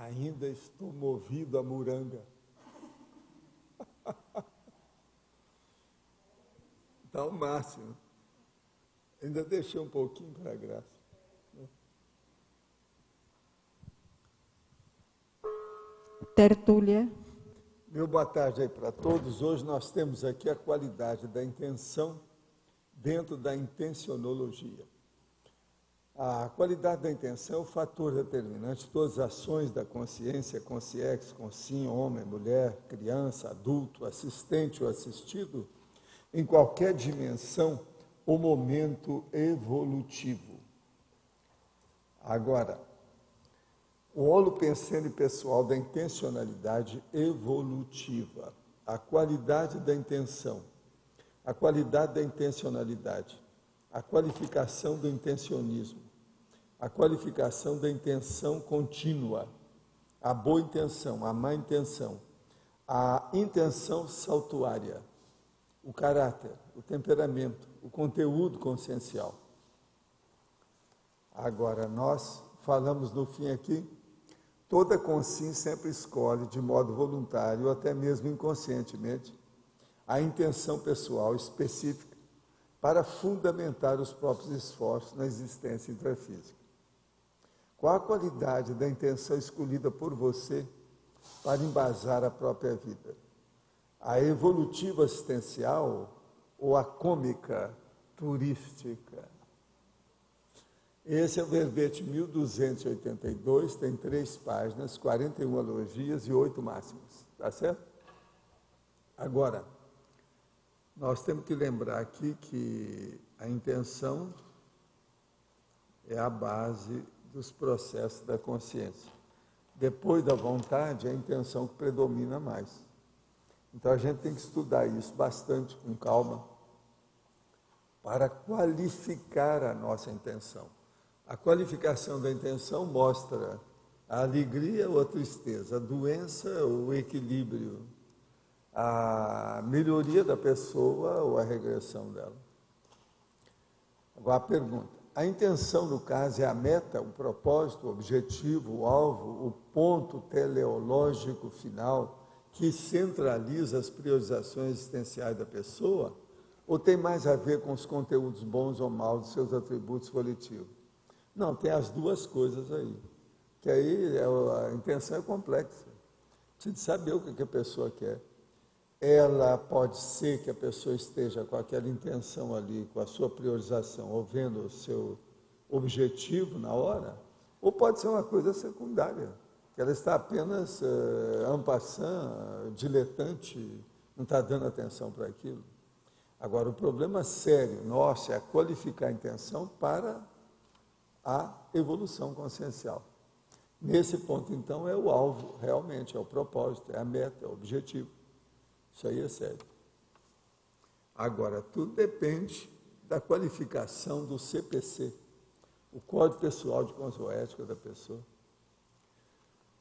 Ainda estou movido a muranga. Está o máximo. Ainda deixei um pouquinho para a graça. Tertúlia. Meu boa tarde aí para todos. Hoje nós temos aqui a qualidade da intenção dentro da intencionologia. A qualidade da intenção é o fator determinante de todas as ações da consciência, consciex, consim, homem, mulher, criança, adulto, assistente ou assistido, em qualquer dimensão ou momento evolutivo. Agora, o holopensene pessoal da intencionalidade evolutiva, a qualidade da intenção, a qualidade da intencionalidade, a qualificação do intencionismo, a qualificação da intenção contínua, a boa intenção, a má intenção, a intenção saltuária, o caráter, o temperamento, o conteúdo consciencial. Agora, nós falamos no fim aqui, toda consciência sempre escolhe de modo voluntário, ou até mesmo inconscientemente, a intenção pessoal específica para fundamentar os próprios esforços na existência intrafísica. Qual a qualidade da intenção escolhida por você para embasar a própria vida? A evolutiva assistencial ou a cômica turística? Esse é o verbete 1282, tem 3 páginas, 41 alogias e 8 máximas, tá certo? Agora, nós temos que lembrar aqui que a intenção é a base dos processos da consciência. Depois da vontade, é a intenção que predomina mais. Então, a gente tem que estudar isso bastante, com calma, para qualificar a nossa intenção. A qualificação da intenção mostra a alegria ou a tristeza, a doença ou o equilíbrio, a melhoria da pessoa ou a regressão dela. Agora a pergunta, a intenção no caso é a meta, o propósito, o objetivo, o alvo, o ponto teleológico final que centraliza as priorizações existenciais da pessoa, ou tem mais a ver com os conteúdos bons ou maus dos seus atributos coletivos? Não, tem as duas coisas aí, que aí a intenção é complexa. Precisa saber o que a pessoa quer. Ela pode ser que a pessoa esteja com aquela intenção ali, com a sua priorização, ou vendo o seu objetivo na hora, ou pode ser uma coisa secundária, que ela está apenas en passant, diletante, não está dando atenção para aquilo. Agora, o problema sério nosso é qualificar a intenção para a evolução consciencial. Nesse ponto, então, é o alvo, realmente, é o propósito, é a meta, é o objetivo. Isso aí é sério. Agora, tudo depende da qualificação do CPC, o Código Pessoal de Consuética da pessoa.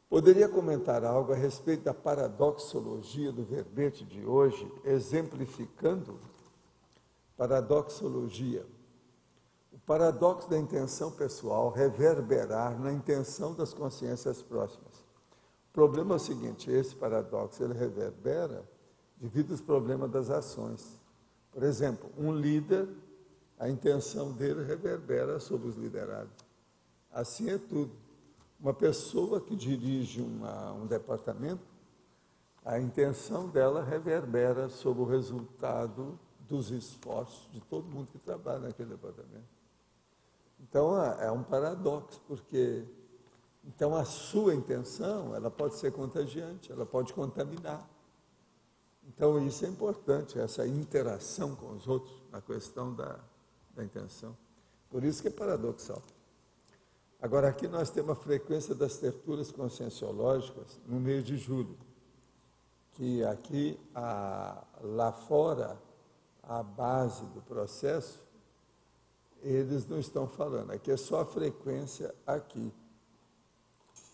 Poderia comentar algo a respeito da paradoxologia do verbete de hoje, exemplificando paradoxologia. O paradoxo da intenção pessoal reverberar na intenção das consciências próximas. O problema é o seguinte, esse paradoxo, ele reverbera devido aos problemas das ações. Por exemplo, um líder, a intenção dele reverbera sobre os liderados. Assim é tudo. Uma pessoa que dirige um departamento, a intenção dela reverbera sobre o resultado dos esforços de todo mundo que trabalha naquele departamento. Então, é um paradoxo, porque então a sua intenção, ela pode ser contagiante, ela pode contaminar. Então, isso é importante, essa interação com os outros, na questão da intenção. Por isso que é paradoxal. Agora, aqui nós temos a frequência das tertúlias conscienciológicas no mês de julho, que aqui, lá fora, a base do processo, eles não estão falando, aqui é só a frequência aqui.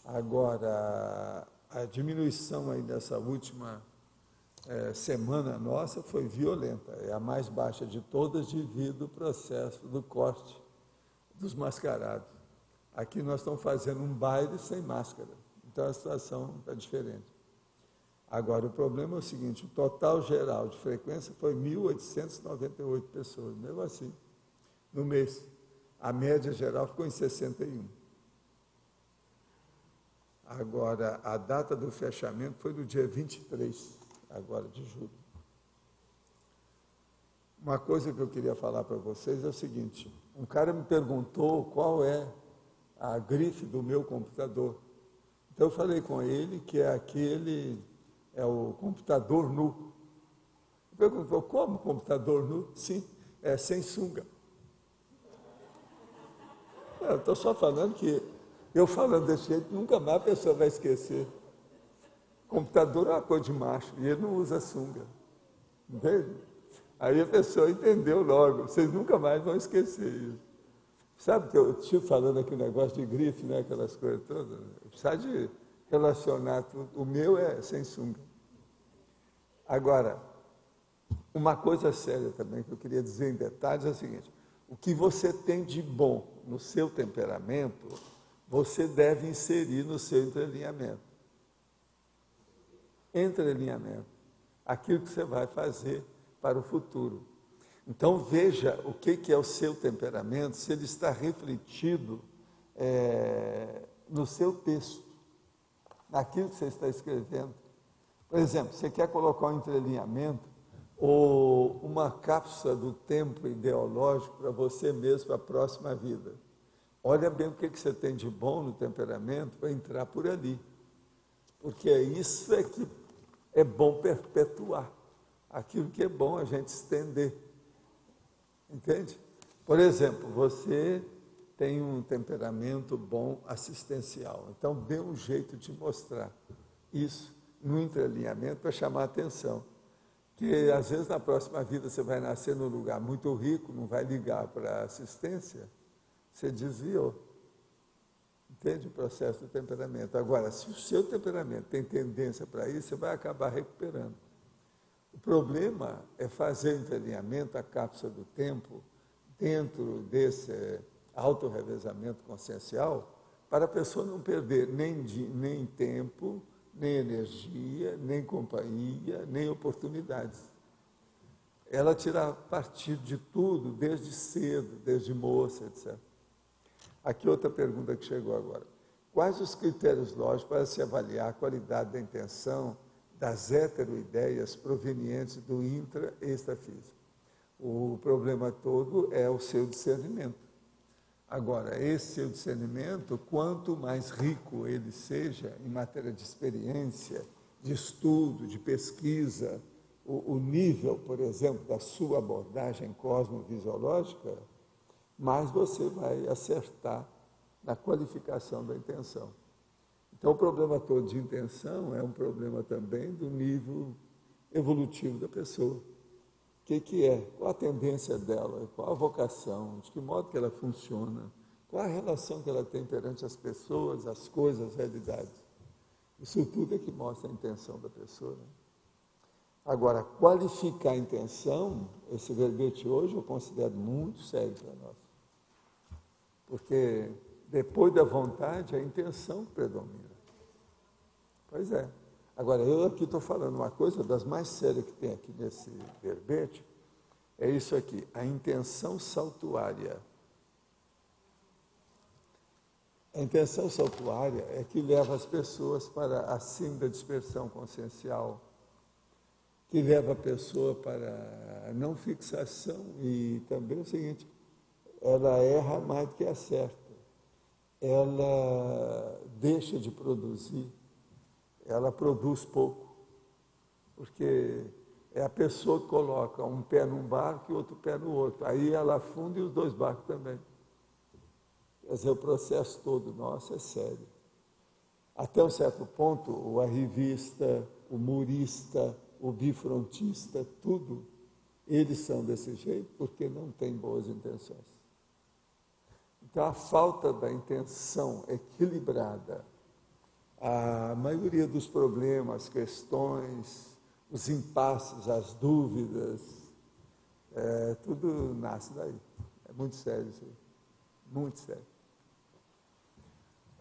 Agora, a diminuição aí dessa última semana nossa foi violenta, é a mais baixa de todas devido ao processo do corte dos mascarados. Aqui nós estamos fazendo um baile sem máscara, Então a situação está diferente. Agora, o problema é o seguinte, o total geral de frequência foi 1.898 pessoas, mesmo assim, no mês. A média geral ficou em 61. Agora, a data do fechamento foi no dia 23, agora de julho. Uma coisa que eu queria falar para vocês é o seguinte, um cara me perguntou qual é a grife do meu computador. Então eu falei com ele que é o computador nu. Ele perguntou, como computador nu? Sim, é sem sunga. Eu estou só falando que eu falando desse jeito, nunca mais a pessoa vai esquecer. Computador é uma coisa de macho e ele não usa sunga. Entende? Aí a pessoa entendeu logo, vocês nunca mais vão esquecer isso. Sabe que eu estive falando aqui um negócio de grife, né, aquelas coisas todas? Precisa de relacionar tudo. O meu é sem sunga. Agora, uma coisa séria também que eu queria dizer em detalhes é o seguinte, o que você tem de bom no seu temperamento, você deve inserir no seu entrelinhamento. Entrelinhamento. Aquilo que você vai fazer para o futuro. Então, veja o que é o seu temperamento, se ele está refletido no seu texto, naquilo que você está escrevendo. Por exemplo, você quer colocar um entrelinhamento ou uma cápsula do tempo ideológico para você mesmo, para a próxima vida. Olha bem o que você tem de bom no temperamento para entrar por ali. Porque isso é que é bom perpetuar. Aquilo que é bom a gente estender. Entende? Por exemplo, você tem um temperamento bom assistencial. Então, dê um jeito de mostrar isso no entrelinhamento para chamar a atenção. Que às vezes na próxima vida você vai nascer num lugar muito rico, não vai ligar para a assistência, você desviou. Entende o processo do temperamento? Agora, se o seu temperamento tem tendência para isso, você vai acabar recuperando. O problema é fazer o entrelinhamento, a cápsula do tempo, dentro desse autorrevezamento consciencial, para a pessoa não perder nem tempo, nem energia, nem companhia, nem oportunidades. Ela tira partido de tudo, desde cedo, desde moça, etc. Aqui outra pergunta que chegou agora. Quais os critérios lógicos para se avaliar a qualidade da intenção das heteroideias provenientes do intra e extrafísico? O problema todo é o seu discernimento. Agora, esse seu discernimento, quanto mais rico ele seja em matéria de experiência, de estudo, de pesquisa, o nível, por exemplo, da sua abordagem cosmovisiológica, mais você vai acertar na qualificação da intenção. Então, o problema todo de intenção é um problema também do nível evolutivo da pessoa. O que é? Qual a tendência dela? Qual a vocação? De que modo que ela funciona? Qual a relação que ela tem perante as pessoas, as coisas, as realidades? Isso tudo é que mostra a intenção da pessoa. Né? Agora, qualificar a intenção, esse verbete hoje eu considero muito sério para nós. Porque depois da vontade, a intenção predomina. Pois é. Agora, eu aqui estou falando uma coisa das mais sérias que tem aqui nesse verbete, é isso aqui, a intenção saltuária. A intenção saltuária é que leva as pessoas para acima da dispersão consciencial, que leva a pessoa para a não fixação e também o seguinte, ela erra mais do que acerta. Ela deixa de produzir, ela produz pouco, porque é a pessoa que coloca um pé num barco e outro pé no outro, aí ela afunda e os dois barcos também. Quer dizer, o processo todo nosso é sério. Até um certo ponto, o arrivista, o murista, o bifrontista, tudo, eles são desse jeito porque não têm boas intenções. Então, a falta da intenção equilibrada, a maioria dos problemas, questões, os impasses, as dúvidas, tudo nasce daí. É muito sério isso aí. Muito sério.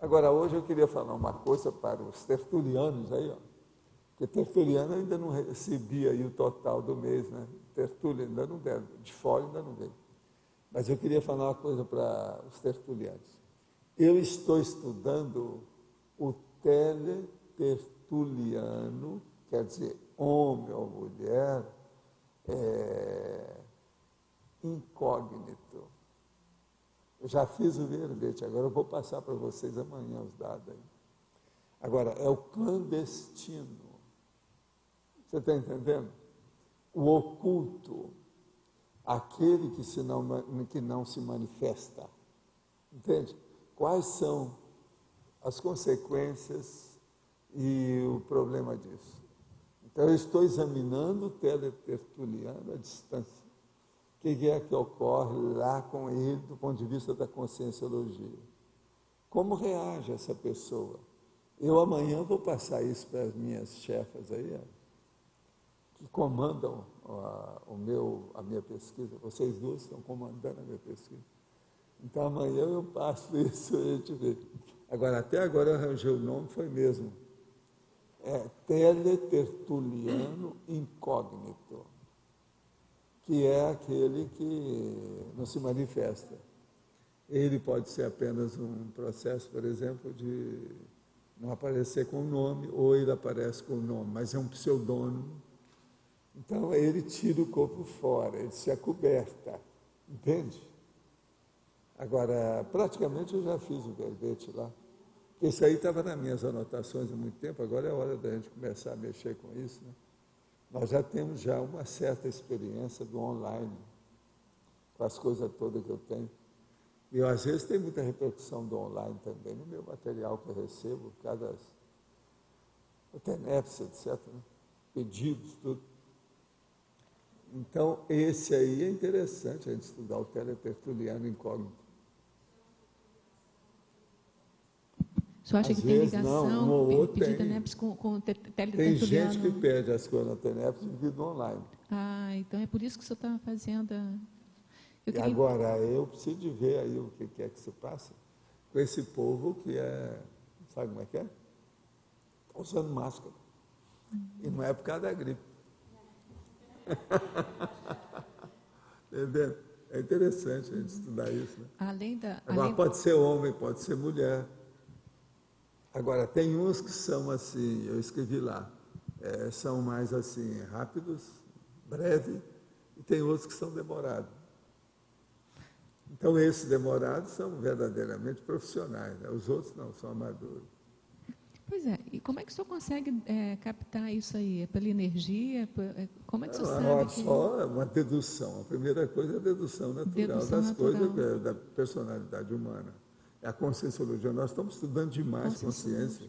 Agora, hoje eu queria falar uma coisa para os tertulianos aí, ó. Porque tertuliano ainda não recebia aí o total do mês, né? Tertúlio ainda não deve, de fora ainda não veio. Mas eu queria falar uma coisa para os tertulianos. Eu estou estudando o teletertuliano, quer dizer, homem ou mulher, incógnito. Eu já fiz o verbete, agora eu vou passar para vocês amanhã os dados aí. Agora, é o clandestino. Você está entendendo? O oculto, aquele que não se manifesta. Entende? Quais são as consequências e o problema disso? Então, eu estou examinando o teletertuliano à distância. O que é que ocorre lá com ele do ponto de vista da conscienciologia? Como reage essa pessoa? Eu amanhã vou passar isso para as minhas chefas aí, que comandam a minha pesquisa. Vocês duas estão comandando a minha pesquisa. Então amanhã eu passo isso e a gente vê. Agora, até agora eu arranjei o nome, foi mesmo. É teletertuliano incógnito, que é aquele que não se manifesta. Ele pode ser apenas um processo, por exemplo, de não aparecer com o nome, ou ele aparece com o nome, mas é um pseudônimo. Então, ele tira o corpo fora, ele se acoberta, entende? Agora, praticamente eu já fiz o verbete lá. Isso aí estava nas minhas anotações há muito tempo, agora é hora da gente começar a mexer com isso, né? Nós já temos já uma certa experiência do online, com as coisas todas que eu tenho. E às vezes tem muita repercussão do online também, no meu material que eu recebo, por causa das TENEPS, etc., né? Pedidos, tudo. Então, esse aí é interessante a gente estudar o teletertuliano incógnito. O senhor acha que tem ligação, pedida NEPS com o teletertuliano? Tem gente que pede as coisas na TENEPS devido online. Ah, então é por isso que o senhor está fazendo E agora, eu preciso de ver aí o que é que se passa com esse povo que sabe como é que é? Está usando máscara. E não é por causa da gripe. Entendeu? É interessante a gente estudar isso, né? Agora, pode ser homem, pode ser mulher. Agora, tem uns que são assim, eu escrevi lá, são mais assim, rápidos, breves, e tem outros que são demorados. Então, esses demorados são verdadeiramente profissionais, né? Os outros não, são amadores. Pois é, e como é que o senhor consegue captar isso aí? É pela energia? Como é que o senhor sabe? Só uma dedução. A primeira coisa é a dedução natural coisas da personalidade humana. É a conscienciologia. Nós estamos estudando demais consciência.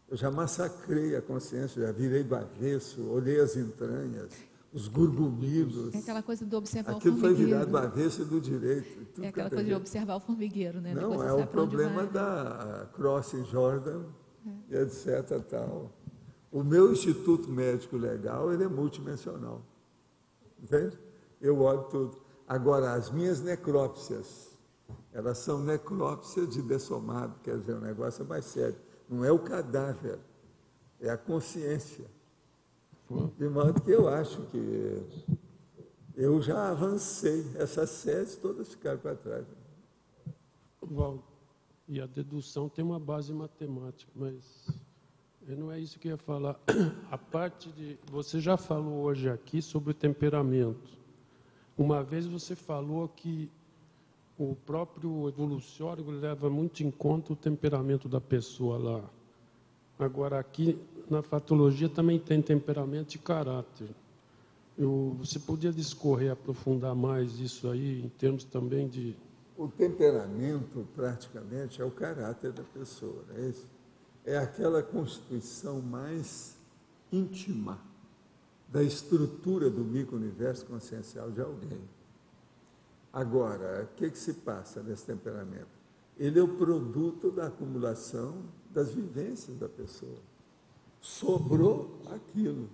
Eu já massacrei a consciência, já virei do avesso, olhei as entranhas, os gurgumilos. É aquela coisa do observar Aquilo o formigueiro. Aquilo foi virado do avesso e do direito. É aquela coisa de observar o formigueiro, né? Não, é o problema da Cross Jordan, e etc. Tal. O meu Instituto Médico Legal, ele é multidimensional. Entende? Eu olho tudo. Agora, as minhas necrópsias, elas são necrópsias de dessomado, quer dizer, o negócio é mais sério. Não é o cadáver, é a consciência. De modo que eu acho que eu já avancei. Essas séries todas ficaram para trás. Valdo, e a dedução tem uma base matemática, mas não é isso que eu ia falar. A parte de... Você já falou hoje aqui sobre o temperamento. Uma vez você falou que o próprio evoluciólogo leva muito em conta o temperamento da pessoa lá. Agora, aqui na patologia também tem temperamento e caráter. Você podia discorrer, aprofundar mais isso aí, em termos também de... O temperamento, praticamente, é o caráter da pessoa, não é isso? É aquela constituição mais íntima da estrutura do micro-universo consciencial de alguém. Agora, o que se passa nesse temperamento? Ele é o produto da acumulação das vivências da pessoa. Sobrou aquilo.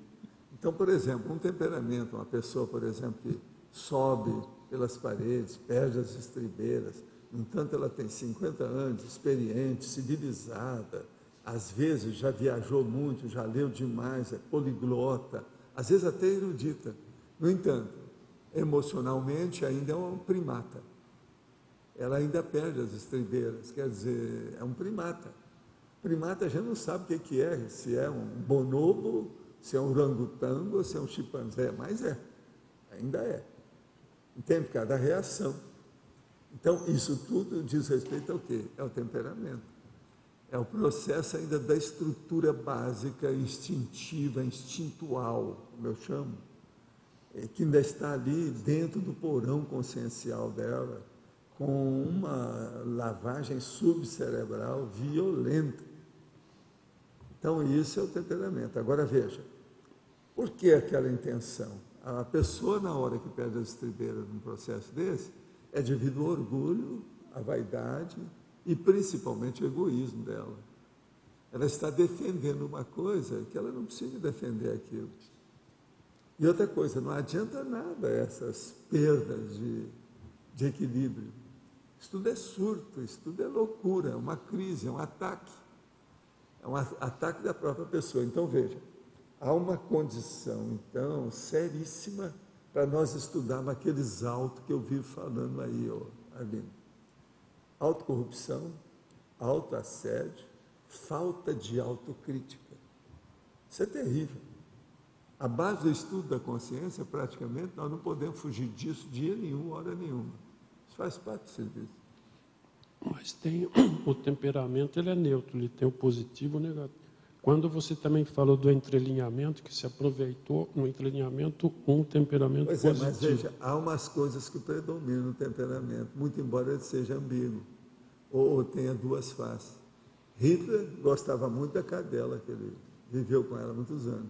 Então, por exemplo, um temperamento, uma pessoa, por exemplo, que sobe pelas paredes, perde as estribeiras, No entanto, ela tem 50 anos, experiente, civilizada, às vezes já viajou muito, já leu demais, é poliglota, às vezes até erudita. No entanto, emocionalmente ainda é um primata. Ela ainda perde as estribeiras, quer dizer, é um primata. Primata a gente não sabe o que é, se é um bonobo, se é um orangotango ou se é um chimpanzé, mas ainda é. Entende? Cada reação. Então, isso tudo diz respeito ao quê? É o temperamento. É o processo ainda da estrutura básica, instintiva, instintual, como eu chamo, que ainda está ali dentro do porão consciencial dela, com uma lavagem subcerebral violenta. Então, isso é o temperamento. Agora, veja, por que aquela intenção? A pessoa, na hora que perde as estribeiras num processo desse, é devido ao orgulho, à vaidade e principalmente ao egoísmo dela. Ela está defendendo uma coisa que ela não precisa defender aquilo. E outra coisa, não adianta nada essas perdas de equilíbrio. Isso tudo é surto, isso tudo é loucura, é uma crise, é um ataque. É um ataque da própria pessoa. Então, veja, há uma condição, então, seríssima para nós estudarmos aqueles autos que eu vivo falando aí, Arlindo. Autocorrupção, autoassédio, falta de autocrítica. Isso é terrível. A base do estudo da consciência, praticamente, nós não podemos fugir disso dia nenhum, hora nenhuma. Isso faz parte do serviço. Mas tem o temperamento, ele é neutro, ele tem o positivo e o negativo. Quando você também falou do entrelinhamento, que se aproveitou no entrelinhamento um temperamento positivo. Mas veja, há umas coisas que predominam no temperamento, muito embora ele seja ambíguo, ou tenha duas faces. Hitler gostava muito da cadela, que ele viveu com ela há muitos anos.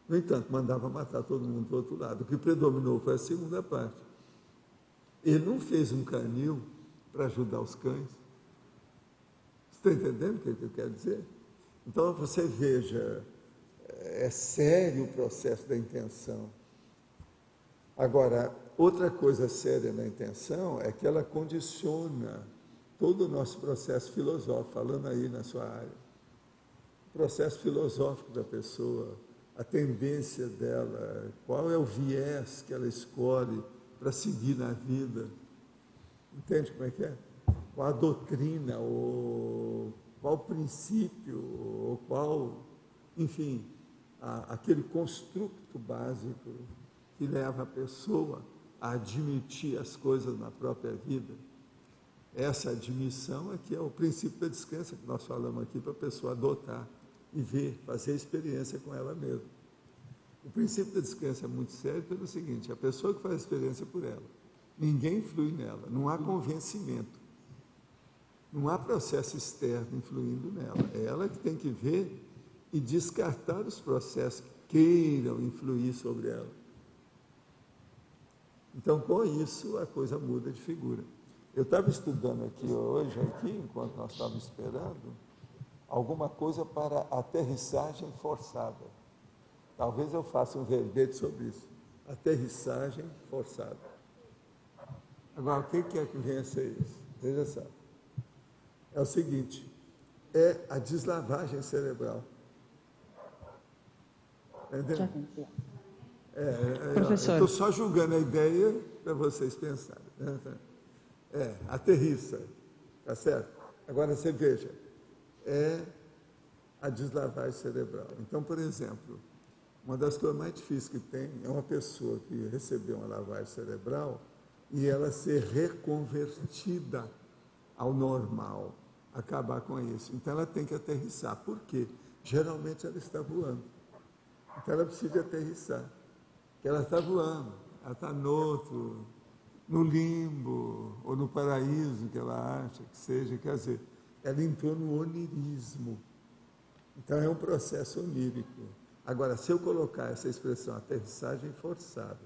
No entanto, mandava matar todo mundo do outro lado. O que predominou foi a segunda parte. Ele não fez um canil para ajudar os cães. Você está entendendo o que eu quero dizer? Então, você veja, é sério o processo da intenção. Agora, outra coisa séria na intenção é que ela condiciona todo o nosso processo filosófico, falando aí na sua área. O processo filosófico da pessoa, a tendência dela, qual é o viés que ela escolhe para seguir na vida. Entende como é que é? Qual a doutrina, ou qual o princípio, ou qual, enfim, aquele construto básico que leva a pessoa a admitir as coisas na própria vida. Essa admissão é que é o princípio da descrença que nós falamos aqui para a pessoa adotar e ver, fazer experiência com ela mesma. O princípio da descrença é muito sério pelo seguinte: a pessoa que faz a experiência por ela, ninguém influi nela, não há convencimento, não há processo externo influindo nela, é ela que tem que ver e descartar os processos que queiram influir sobre ela. Então, com isso, a coisa muda de figura. Eu estava estudando aqui hoje, enquanto nós estávamos esperando, alguma coisa para aterrissagem forçada. Talvez eu faça um verbete sobre isso. Aterrissagem forçada. Agora, o que é que vem a ser isso? Veja só. É o seguinte, é a deslavagem cerebral. Entendeu? Professor. Eu estou só julgando a ideia para vocês pensarem. Aterrissa, tá certo? Agora, você veja, é a deslavagem cerebral. Então, por exemplo, uma das coisas mais difíceis que tem é uma pessoa que recebeu uma lavagem cerebral e ela ser reconvertida ao normal, acabar com isso. Então, ela tem que aterrissar. Por quê? Geralmente, ela está voando. Então, ela precisa aterrissar. Porque ela está voando, ela está no limbo, ou no paraíso, que ela acha que seja. Quer dizer, ela entrou no onirismo. Então, é um processo onírico. Agora, se eu colocar essa expressão aterrissagem forçada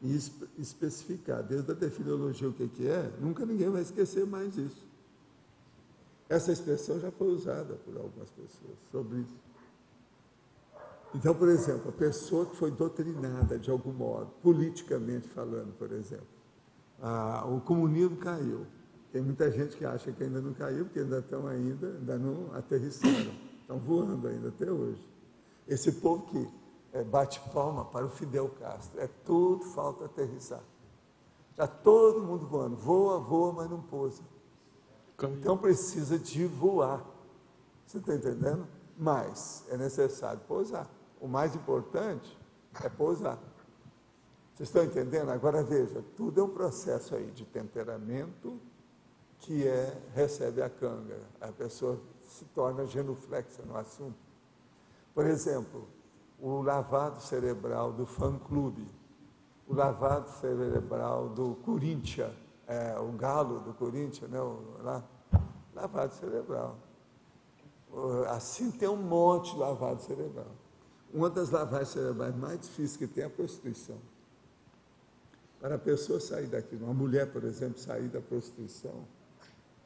e especificar desde a definiologia o que é, nunca ninguém vai esquecer mais isso. Essa expressão já foi usada por algumas pessoas sobre isso. Então, por exemplo, a pessoa que foi doutrinada de algum modo, politicamente falando, por exemplo, o comunismo caiu. Tem muita gente que acha que ainda não caiu, porque ainda não aterrissaram. Estão voando ainda até hoje. Esse povo que bate palma para o Fidel Castro, tudo falta aterrissar. Está todo mundo voando. Voa, voa, mas não pousa. Então precisa de voar. Você está entendendo? Mas é necessário pousar. O mais importante é pousar. Vocês estão entendendo? Agora veja, tudo é um processo aí de temperamento que recebe a canga. A pessoa se torna genuflexa no assunto. Por exemplo, o lavado cerebral do fã-clube, o lavado cerebral do Corinthians, o galo do Corinthians, né? Lavado cerebral. Assim tem um monte de lavado cerebral. Uma das lavagens cerebrais mais difíceis que tem é a prostituição. Para a pessoa sair daquilo, uma mulher, por exemplo, sair da prostituição,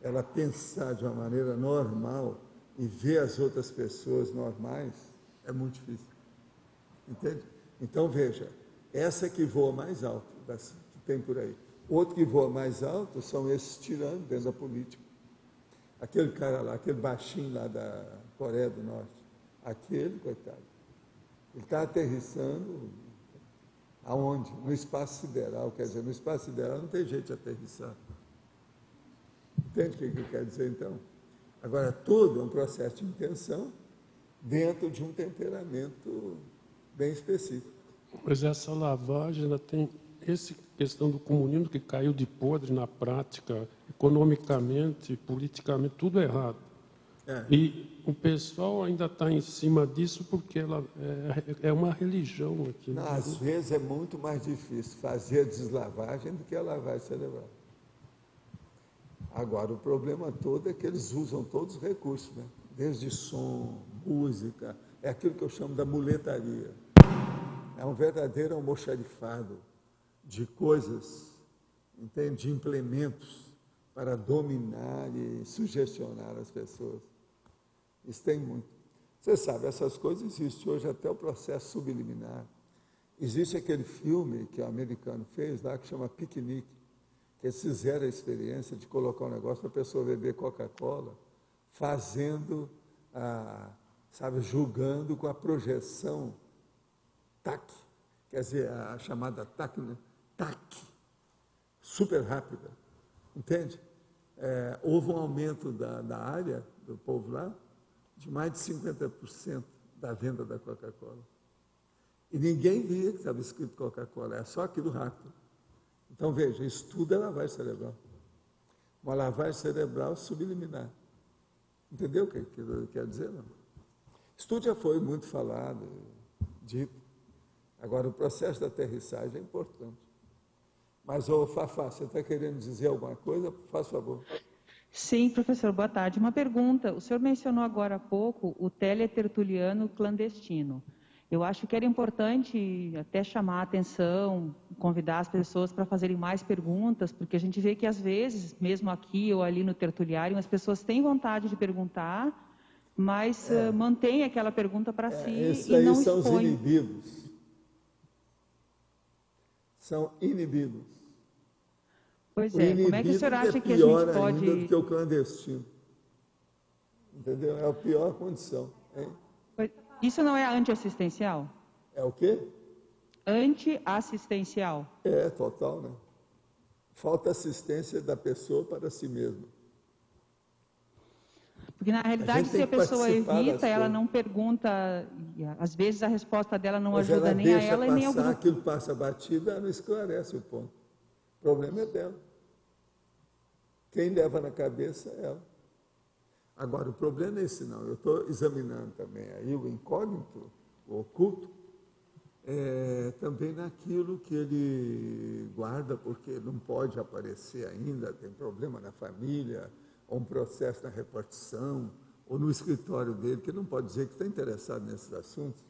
ela pensar de uma maneira normal e ver as outras pessoas normais, é muito difícil. Entende? Então, veja, essa que voa mais alto, das que tem por aí. Outro que voa mais alto são esses tiranos dentro da política. Aquele cara lá, aquele baixinho lá da Coreia do Norte, aquele, coitado, ele está aterrissando aonde? No espaço sideral, quer dizer, no espaço sideral não tem jeito de aterrissar. Entende o que quer dizer, então? Agora, tudo é um processo de intenção dentro de um temperamento bem específico. Mas essa lavagem, ela tem essa questão do comunismo que caiu de podre na prática, economicamente, politicamente, tudo errado. E o pessoal ainda está em cima disso porque ela é uma religião aqui. Não, às vezes é muito mais difícil fazer a deslavagem do que a lavagem cerebral. Agora, o problema todo é que eles usam todos os recursos, né? Desde som, música, é aquilo que eu chamo da muletaria. É um verdadeiro almoxarifado de coisas, entende? De implementos para dominar e sugestionar as pessoas. Isso tem muito. Você sabe, essas coisas existem hoje até o processo subliminar. Existe aquele filme que o americano fez lá, que chama Piquenique, que eles fizeram a experiência de colocar um negócio para a pessoa beber Coca-Cola, julgando com a projeção TAC, quer dizer, a chamada TAC, né? TAC, super rápida, entende? Houve um aumento da área do povo lá, de mais de 50% da venda da Coca-Cola. E ninguém via que estava escrito Coca-Cola, é só aquilo rápido. Então, veja, isso tudo é lavagem cerebral. Uma lavagem cerebral subliminar. Entendeu o que quer dizer? Não? Isso tudo já foi muito falado, dito. Agora, o processo da aterrissagem é importante. Mas, Fafá, você está querendo dizer alguma coisa? Faz favor. Sim, professor, boa tarde. Uma pergunta. O senhor mencionou agora há pouco o teletertuliano clandestino. Eu acho que era importante até chamar a atenção, convidar as pessoas para fazerem mais perguntas, porque a gente vê que às vezes, mesmo aqui ou ali no tertuliário, as pessoas têm vontade de perguntar, mas mantém aquela pergunta para si e não expõe. São os inibidos. São inibidos. Pois é, como é que o senhor acha que a gente pior pode... ainda do que o clandestino. Entendeu? É a pior condição. Hein? Isso não é antiassistencial? É o quê? Antiassistencial. É, total, né? Falta assistência da pessoa para si mesma. Porque, na realidade, se a pessoa evita, ela não pergunta, às vezes a resposta dela não ajuda nem a ela e nem ao grupo. Aquilo passa batido, ela não esclarece o ponto. O problema é dela. Quem leva na cabeça é ela. Agora, o problema é esse não. Eu estou examinando também aí o incógnito, o oculto, também naquilo que ele guarda, porque não pode aparecer ainda, tem problema na família, ou um processo na repartição, ou no escritório dele, que não pode dizer que está interessado nesses assuntos.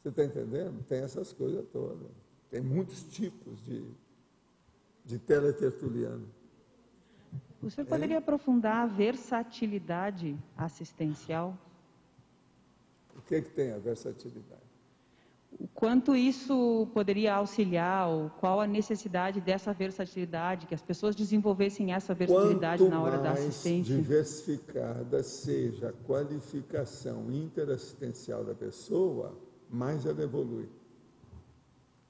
Você está entendendo? Tem essas coisas todas. Tem muitos tipos de teletertuliano. O senhor poderia aprofundar a versatilidade assistencial? O que tem a versatilidade? o quanto isso poderia auxiliar, ou qual a necessidade dessa versatilidade, que as pessoas desenvolvessem essa versatilidade na hora da assistência? Quanto mais diversificada seja a qualificação interassistencial da pessoa, mais ela evolui.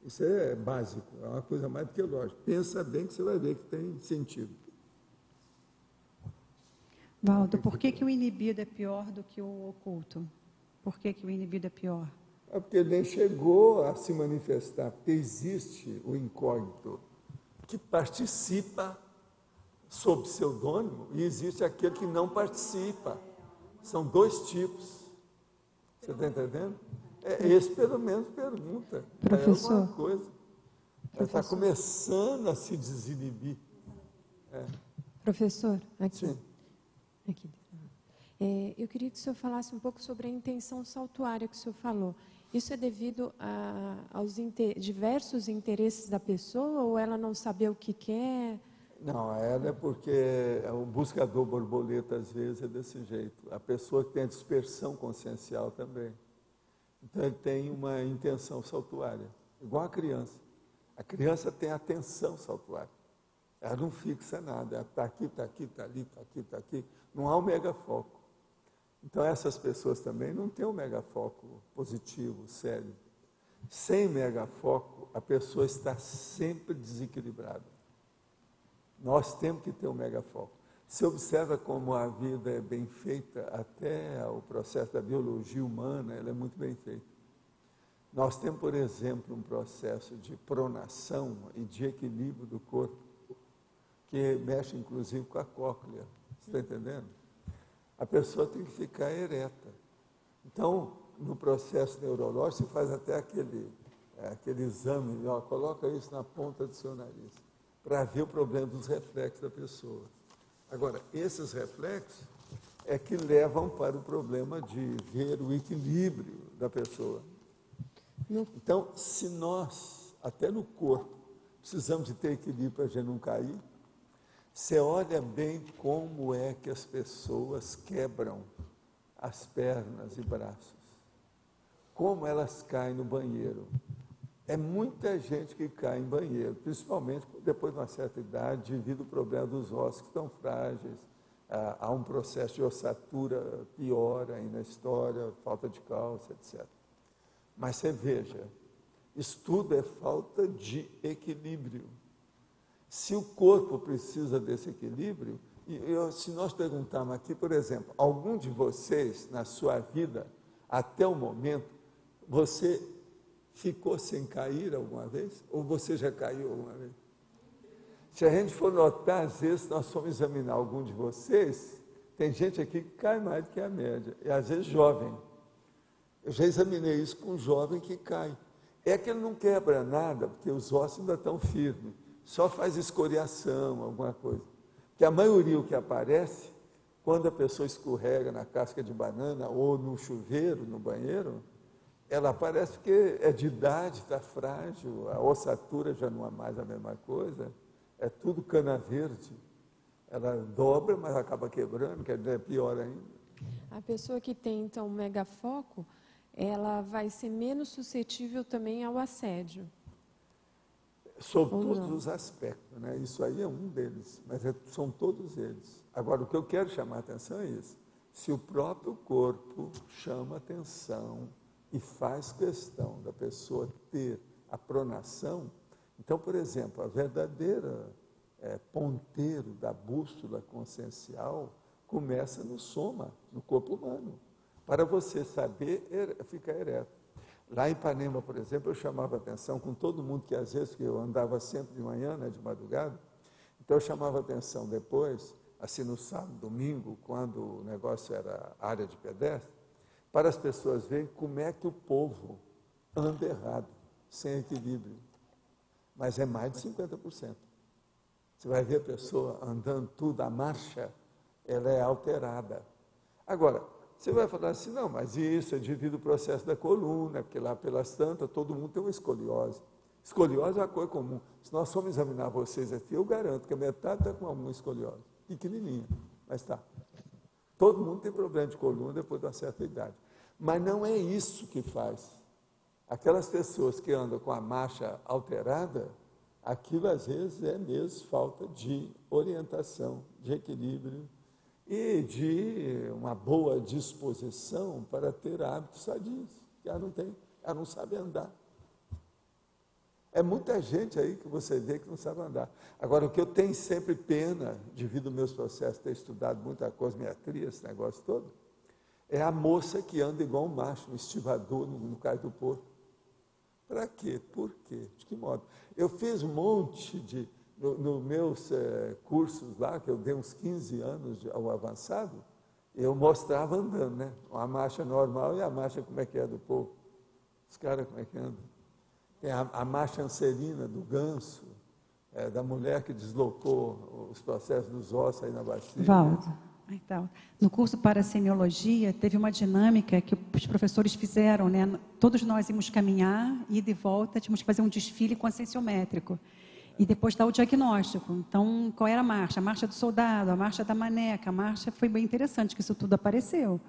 Isso é básico, é uma coisa mais do que lógica. Pensa bem que você vai ver que tem sentido. Valdo, por que o inibido é pior do que o oculto? Por que o inibido é pior? É porque ele nem chegou a se manifestar, porque existe o incógnito que participa sob pseudônimo e existe aquele que não participa. São dois tipos. Você está entendendo? Esse pelo menos pergunta. Professor, é uma coisa. Ela está começando a se desinibir. Professor, aqui. Sim. Aqui. Eu queria que o senhor falasse um pouco sobre a intenção saltuária que o senhor falou. Isso é devido aos diversos interesses da pessoa ou ela não saber o que quer? Não, ela é porque o buscador borboleta, às vezes, é desse jeito. A pessoa que tem a dispersão consciencial também. Então, ele tem uma intenção saltuária, igual a criança. A criança tem atenção saltuária. Ela não fixa nada. Ela está aqui, está aqui, está ali, está aqui, está aqui. Não há um megafoco. Então, essas pessoas também não têm um megafoco positivo, sério. Sem megafoco, a pessoa está sempre desequilibrada. Nós temos que ter um megafoco. Você observa como a vida é bem feita, até o processo da biologia humana, ela é muito bem feita. Nós temos, por exemplo, um processo de pronação e de equilíbrio do corpo, que mexe inclusive com a cóclea. Você está entendendo? A pessoa tem que ficar ereta. Então, no processo neurológico, você faz até aquele exame, ó, coloca isso na ponta do seu nariz, para ver o problema dos reflexos da pessoa. Agora, esses reflexos é que levam para o problema de ver o equilíbrio da pessoa. Então, se nós, até no corpo, precisamos de ter equilíbrio para a gente não cair, você olha bem como é que as pessoas quebram as pernas e braços. Como elas caem no banheiro. É muita gente que cai em banheiro, principalmente depois de uma certa idade, devido ao problema dos ossos que estão frágeis. Há um processo de ossatura pior aí na história, falta de cálcio, etc. Mas você veja, isso tudo é falta de equilíbrio. Se o corpo precisa desse equilíbrio, se nós perguntarmos aqui, por exemplo, algum de vocês, na sua vida, até o momento, você ficou sem cair alguma vez? Ou você já caiu alguma vez? Se a gente for notar, às vezes, nós fomos examinar algum de vocês, tem gente aqui que cai mais do que a média, e às vezes jovem. Eu já examinei isso com um jovem que cai. É que ele não quebra nada, porque os ossos ainda estão firmes. Só faz escoriação, alguma coisa. Porque a maioria o que aparece, quando a pessoa escorrega na casca de banana ou no chuveiro, no banheiro, ela aparece porque é de idade, está frágil, a ossatura já não é mais a mesma coisa, é tudo cana verde. Ela dobra, mas acaba quebrando, que é pior ainda. A pessoa que tem, então, um megafoco, ela vai ser menos suscetível também ao assédio. Sob todos os aspectos, né? Isso aí é um deles, mas são todos eles. Agora, o que eu quero chamar a atenção é isso. Se o próprio corpo chama atenção e faz questão da pessoa ter a pronação, então, por exemplo, a verdadeira ponteiro da bússola consciencial começa no soma, no corpo humano, para você saber ficar ereto. Lá em Ipanema, por exemplo, eu chamava atenção com todo mundo que às vezes, que eu andava sempre de manhã, né, de madrugada, então eu chamava atenção depois, assim no sábado, domingo, quando o negócio era área de pedestre, para as pessoas verem como é que o povo anda errado, sem equilíbrio. Mas é mais de 50%. Você vai ver a pessoa andando tudo, a marcha, ela é alterada. Agora, você vai falar assim, não, mas isso é devido ao processo da coluna, porque lá pelas tantas todo mundo tem uma escoliose. Escoliose é uma coisa comum. Se nós formos examinar vocês aqui, eu garanto que a metade está com alguma escoliose. Pequenininha, mas está. Todo mundo tem problema de coluna depois de uma certa idade. Mas não é isso que faz Aquelas pessoas que andam com a marcha alterada, aquilo às vezes é mesmo falta de orientação, de equilíbrio e de uma boa disposição para ter hábitos sadios, que ela não tem, ela não sabe andar. É muita gente aí que você vê que não sabe andar. Agora, o que eu tenho sempre pena, devido aos meus processos, ter estudado muita cosmetria, esse negócio todo, é a moça que anda igual um macho, um estivador no cais do porto. Para quê? Por quê? De que modo? Eu fiz um monte de, nos meus cursos lá, que eu dei uns 15 anos ao avançado, eu mostrava andando, né? A marcha normal e a marcha como é que é do povo. Os caras como é que andam. Tem a marcha anserina do ganso, da mulher que deslocou os processos dos ossos aí na bacia. Valdo, então, no curso para semiologia, teve uma dinâmica que os professores fizeram, né? Todos nós íamos caminhar, ida e volta, tínhamos que fazer um desfile conscienciométrico. E depois dar o diagnóstico. Então, qual era a marcha? A marcha do soldado, a marcha da maneca, a marcha foi bem interessante, que isso tudo apareceu.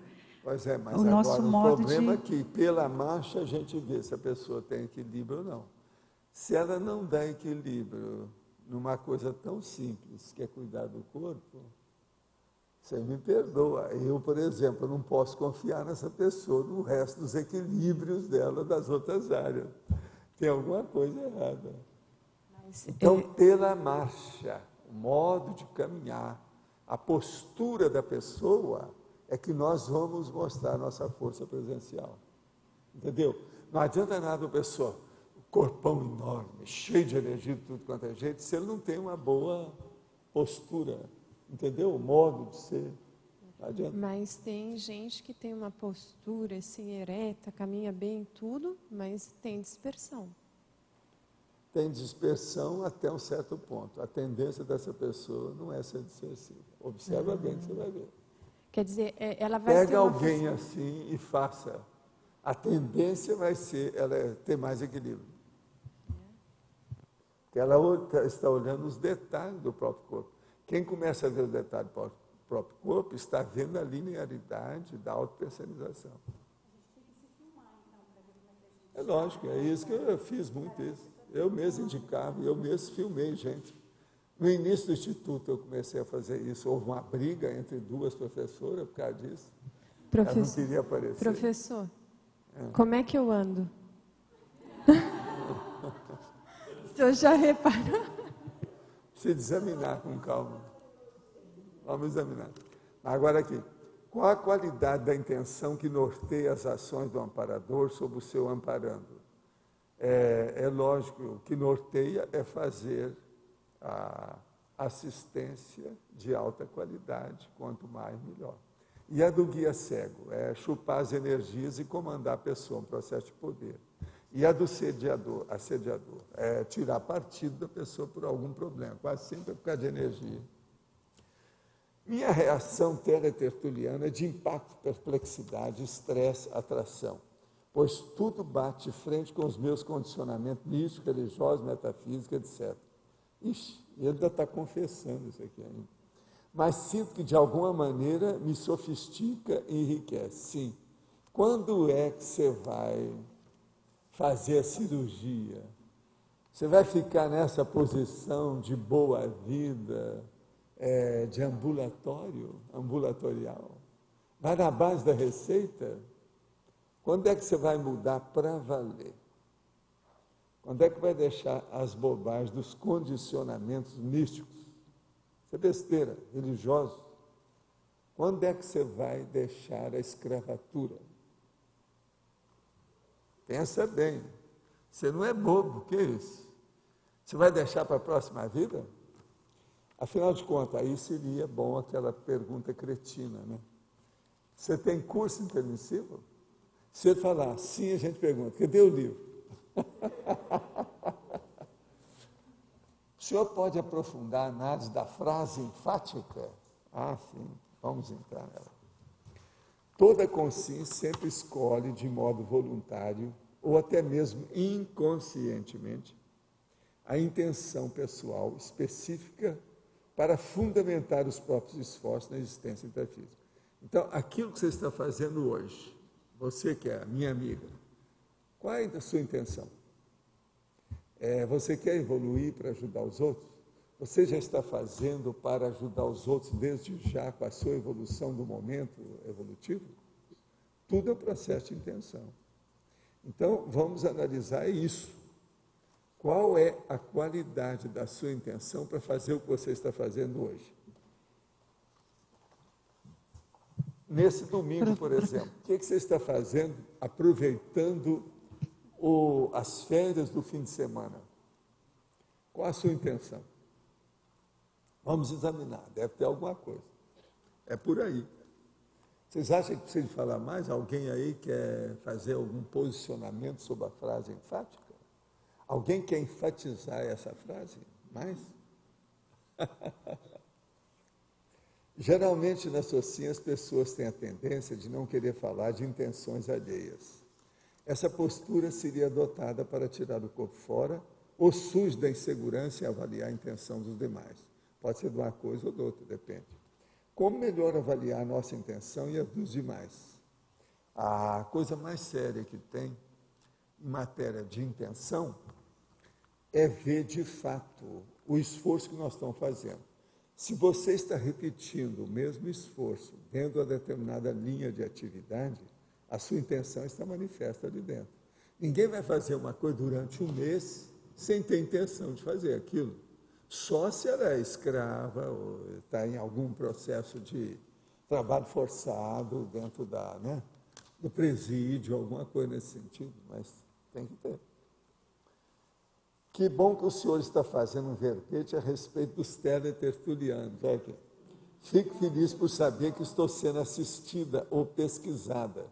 Pois é, mas o agora nosso o modo problema de... é que pela marcha a gente vê se a pessoa tem equilíbrio ou não. Se ela não dá equilíbrio numa coisa tão simples, que é cuidar do corpo, você me perdoa. Eu, por exemplo, não posso confiar nessa pessoa no resto dos equilíbrios dela das outras áreas. Tem alguma coisa errada. Então, pela marcha, o modo de caminhar, a postura da pessoa, é que nós vamos mostrar nossa força presencial. Entendeu? Não adianta nada a pessoa, corpão enorme, cheio de energia de tudo quanto é jeito, se ele não tem uma boa postura, entendeu? O modo de ser. Não adianta. Mas tem gente que tem uma postura assim, ereta, caminha bem tudo, mas tem dispersão. Tem dispersão até um certo ponto. A tendência dessa pessoa não é ser dispersiva. Observa bem que você vai ver. Quer dizer, ela vai Pega ter uma alguém assim e faça. A tendência vai ser ela ter mais equilíbrio. Porque ela está olhando os detalhes do próprio corpo. Quem começa a ver os detalhes do próprio corpo está vendo a linearidade da autopersonalização. É lógico, é isso que eu fiz muito isso. Eu mesmo indicava, eu mesmo filmei gente. No início do Instituto eu comecei a fazer isso. Houve uma briga entre duas professoras por causa disso. Ela não queria aparecer. Professor, como é que eu ando? O senhor já reparou? Precisa examinar com calma. Vamos examinar. Agora aqui. Qual a qualidade da intenção que norteia as ações do amparador sobre o seu amparando? É lógico, o que norteia é fazer a assistência de alta qualidade, quanto mais, melhor. E a do guia cego é chupar as energias e comandar a pessoa, um processo de poder. E a do assediador é tirar partido da pessoa por algum problema, quase sempre é por causa de energia. Minha reação teletertuliana é de impacto, perplexidade, estresse, atração, pois tudo bate de frente com os meus condicionamentos místicos, religiosos, metafísicos, etc. Ixi, ele ainda está confessando isso aqui ainda. Mas sinto que, de alguma maneira, me sofistica e enriquece. Sim. Quando é que você vai fazer a cirurgia? Você vai ficar nessa posição de boa vida, de ambulatorial? Vai na base da receita? Quando é que você vai mudar para valer? Quando é que vai deixar as bobagens dos condicionamentos místicos? Isso é besteira, religioso. Quando é que você vai deixar a escravatura? Pensa bem. Você não é bobo, o que é isso? Você vai deixar para a próxima vida? Afinal de contas, aí seria bom aquela pergunta cretina, né? Você tem curso intermissivo? Se ele falar sim, a gente pergunta, cadê o livro? O senhor pode aprofundar a análise da frase enfática? Ah, sim, vamos entrar nela. Toda consciência sempre escolhe de modo voluntário, ou até mesmo inconscientemente, a intenção pessoal específica para fundamentar os próprios esforços na existência intrafísica. Então, aquilo que você está fazendo hoje, você que é a minha amiga, Qual é a sua intenção? Você quer evoluir para ajudar os outros? Você já está fazendo para ajudar os outros desde já com a sua evolução do momento evolutivo? Tudo é processo de intenção. Então, vamos analisar isso. Qual é a qualidade da sua intenção para fazer o que você está fazendo hoje? Nesse domingo, por exemplo, o que você está fazendo aproveitando as férias do fim de semana? Qual a sua intenção? Vamos examinar, deve ter alguma coisa. É por aí. Vocês acham que precisa falar mais? Alguém aí quer fazer algum posicionamento sobre a frase enfática? Alguém quer enfatizar essa frase mais? Geralmente, na sociedade, as pessoas têm a tendência de não querer falar de intenções alheias. Essa postura seria adotada para tirar o corpo fora ou surge da insegurança e avaliar a intenção dos demais. Pode ser de uma coisa ou de outra, depende. Como melhor avaliar a nossa intenção e a dos demais? A coisa mais séria que tem em matéria de intenção é ver de fato o esforço que nós estamos fazendo. Se você está repetindo o mesmo esforço dentro de uma determinada linha de atividade, a sua intenção está manifesta ali dentro. Ninguém vai fazer uma coisa durante um mês sem ter intenção de fazer aquilo. Só se ela é escrava ou está em algum processo de trabalho forçado dentro do presídio, alguma coisa nesse sentido, mas tem que ter. Que bom que o senhor está fazendo um verbete a respeito dos teletertulianos. Fico feliz por saber que estou sendo assistida ou pesquisada,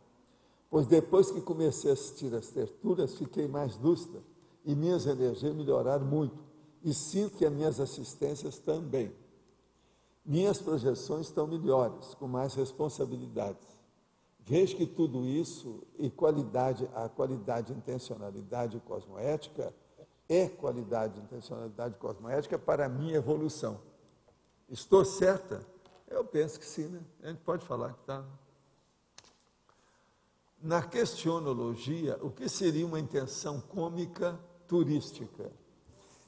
pois depois que comecei a assistir às tertúlias, fiquei mais lúcida e minhas energias melhoraram muito. E sinto que as minhas assistências também. Minhas projeções estão melhores, com mais responsabilidades. Vejo que tudo isso e a qualidade de intencionalidade cosmoética é qualidade de intencionalidade cosmoética para a minha evolução. Estou certa? Eu penso que sim, né? A gente pode falar que está. Na questionologia, o que seria uma intenção cômica turística?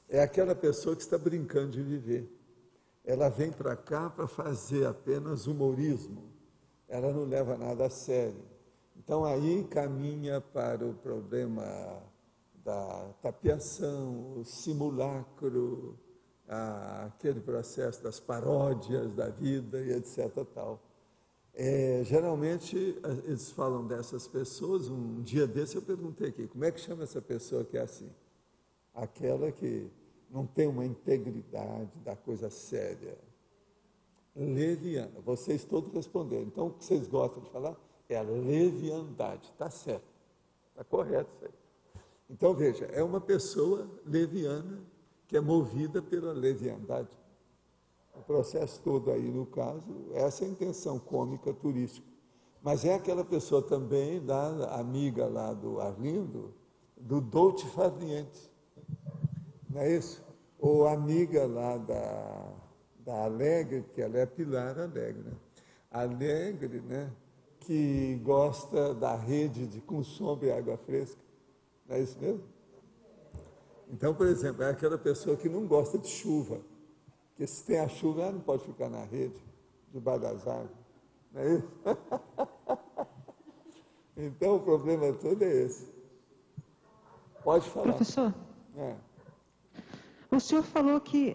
É aquela pessoa que está brincando de viver. Ela vem para cá para fazer apenas humorismo. Ela não leva nada a sério. Então, aí caminha para o problema da tapiação, o simulacro, aquele processo das paródias da vida e etc. Tal. Geralmente, eles falam dessas pessoas. Um dia desse eu perguntei aqui, como é que chama essa pessoa que é assim? Aquela que não tem uma integridade da coisa séria. Leviana. Vocês todos responderam. Então, o que vocês gostam de falar é a leviandade. Está certo. Está correto isso aí. Então, veja, é uma pessoa leviana que é movida pela leviandade. O processo todo aí, no caso, essa é a intenção cômica turística. Mas é aquela pessoa também, da amiga lá do Arlindo, do Dolce Far Niente. Não é isso? Ou amiga lá da Alegre, que ela é Pilar Alegre, né? Alegre, né? Que gosta da rede com sombra e água fresca. Não é isso mesmo? Então, por exemplo, é aquela pessoa que não gosta de chuva. Porque se tem a chuva, ela não pode ficar na rede, debaixo das árvores. Não é isso? Então, o problema todo é esse. Pode falar. Professor? O senhor falou que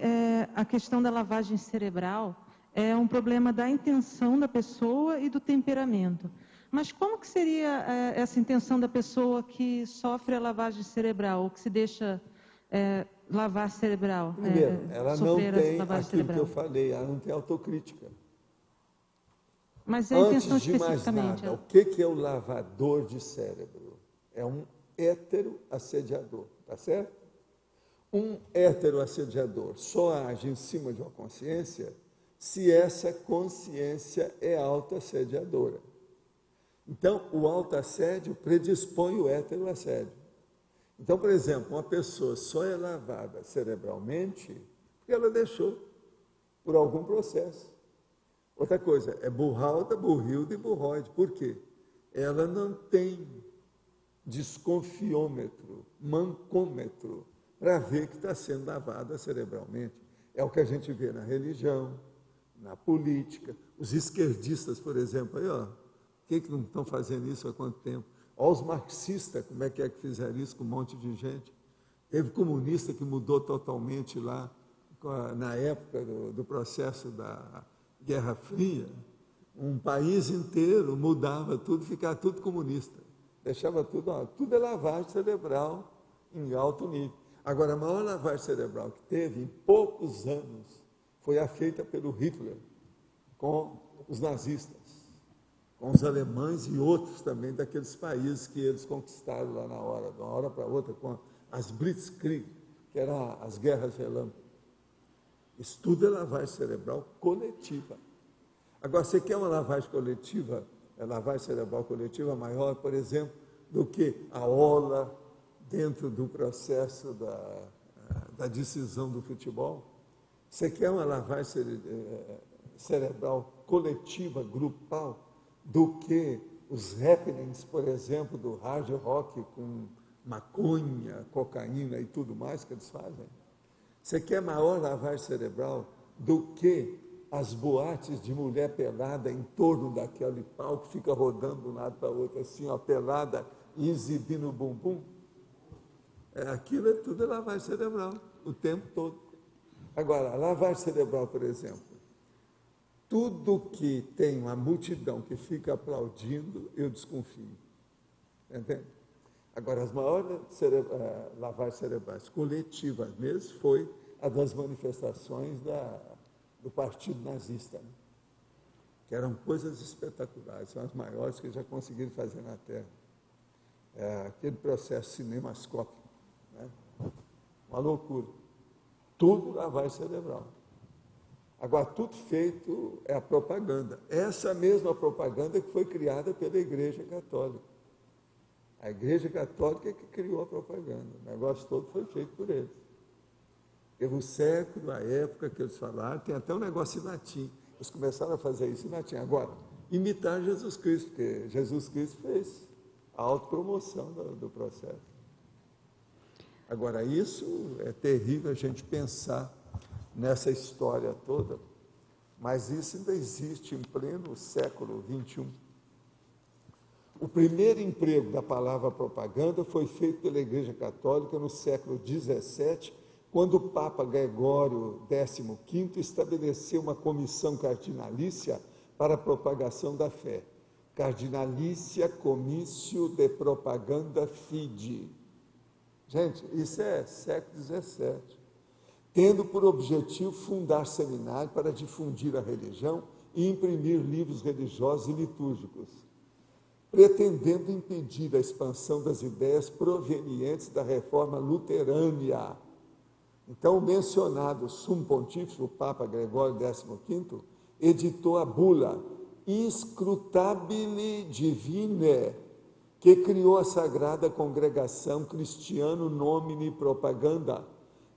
a questão da lavagem cerebral é um problema da intenção da pessoa e do temperamento. Mas como que seria essa intenção da pessoa que sofre a lavagem cerebral, ou que se deixa lavar cerebral? Primeiro, ela não tem aquilo que eu falei, ela não tem autocrítica. Mas a intenção Antes de mais especificamente... nada, o que é o lavador de cérebro? É um heteroassediador, tá certo? Um heteroassediador só age em cima de uma consciência se essa consciência é autoassediadora. Então, o autoassédio predispõe o heteroassédio. Então, por exemplo, uma pessoa só é lavada cerebralmente porque ela deixou por algum processo. Outra coisa, é burralda, burrilda e burroide. Por quê? Ela não tem desconfiômetro, mancômetro, para ver que está sendo lavada cerebralmente. É o que a gente vê na religião, na política. Os esquerdistas, por exemplo, aí, ó, por que não estão fazendo isso há quanto tempo? Olha os marxistas, como é que fizeram isso com um monte de gente. Teve comunista que mudou totalmente lá, na época do processo da Guerra Fria. Um país inteiro mudava tudo, ficava tudo comunista. Deixava tudo, ó, tudo é lavagem cerebral em alto nível. Agora, a maior lavagem cerebral que teve em poucos anos foi a feita pelo Hitler com os nazistas, com os alemães e outros também daqueles países que eles conquistaram lá na hora, de uma hora para outra, com as Blitzkrieg, que eram as guerras relâmpago. Isso tudo é lavagem cerebral coletiva. Agora, você quer uma lavagem coletiva, lavagem cerebral coletiva maior, por exemplo, do que a ola dentro do processo da decisão do futebol? Você quer uma lavagem cerebral coletiva, grupal, do que os happenings, por exemplo, do hard rock com maconha, cocaína e tudo mais que eles fazem? Você quer maior lavagem cerebral do que as boates de mulher pelada em torno daquele pau que fica rodando de um lado para o outro, assim, ó, pelada e exibindo o bumbum? Aquilo é tudo lavagem cerebral, o tempo todo. Agora, a lavagem cerebral, por exemplo, tudo que tem uma multidão que fica aplaudindo, eu desconfio. Entende? Agora, as maiores lavagens cerebrais coletivas mesmo foi a das manifestações do partido nazista, né? Que eram coisas espetaculares, são as maiores que já conseguiram fazer na Terra. Aquele processo cinemascópico, né? Uma loucura. Tudo lavagem cerebral. Agora, tudo feito é a propaganda. Essa mesma propaganda que foi criada pela Igreja Católica. A Igreja Católica é que criou a propaganda. O negócio todo foi feito por eles. Teve o século, a época que eles falaram, tem até um negócio em latim. Eles começaram a fazer isso em latim. Agora, imitar Jesus Cristo, porque Jesus Cristo fez a autopromoção do processo. Agora, isso é terrível a gente pensar nessa história toda, mas isso ainda existe em pleno século XXI. O primeiro emprego da palavra propaganda foi feito pela Igreja Católica no século XVII, quando o Papa Gregório XV estabeleceu uma comissão cardinalícia para a propagação da fé. Cardinalícia Comissio de Propaganda Fide. Gente, isso é século XVII. Tendo por objetivo fundar seminário para difundir a religião e imprimir livros religiosos e litúrgicos, pretendendo impedir a expansão das ideias provenientes da reforma luterânia. Então, o mencionado sumo pontífice, o Papa Gregório XV, editou a bula Inscrutabile Divine, que criou a Sagrada Congregação Christiano Nomini Propaganda,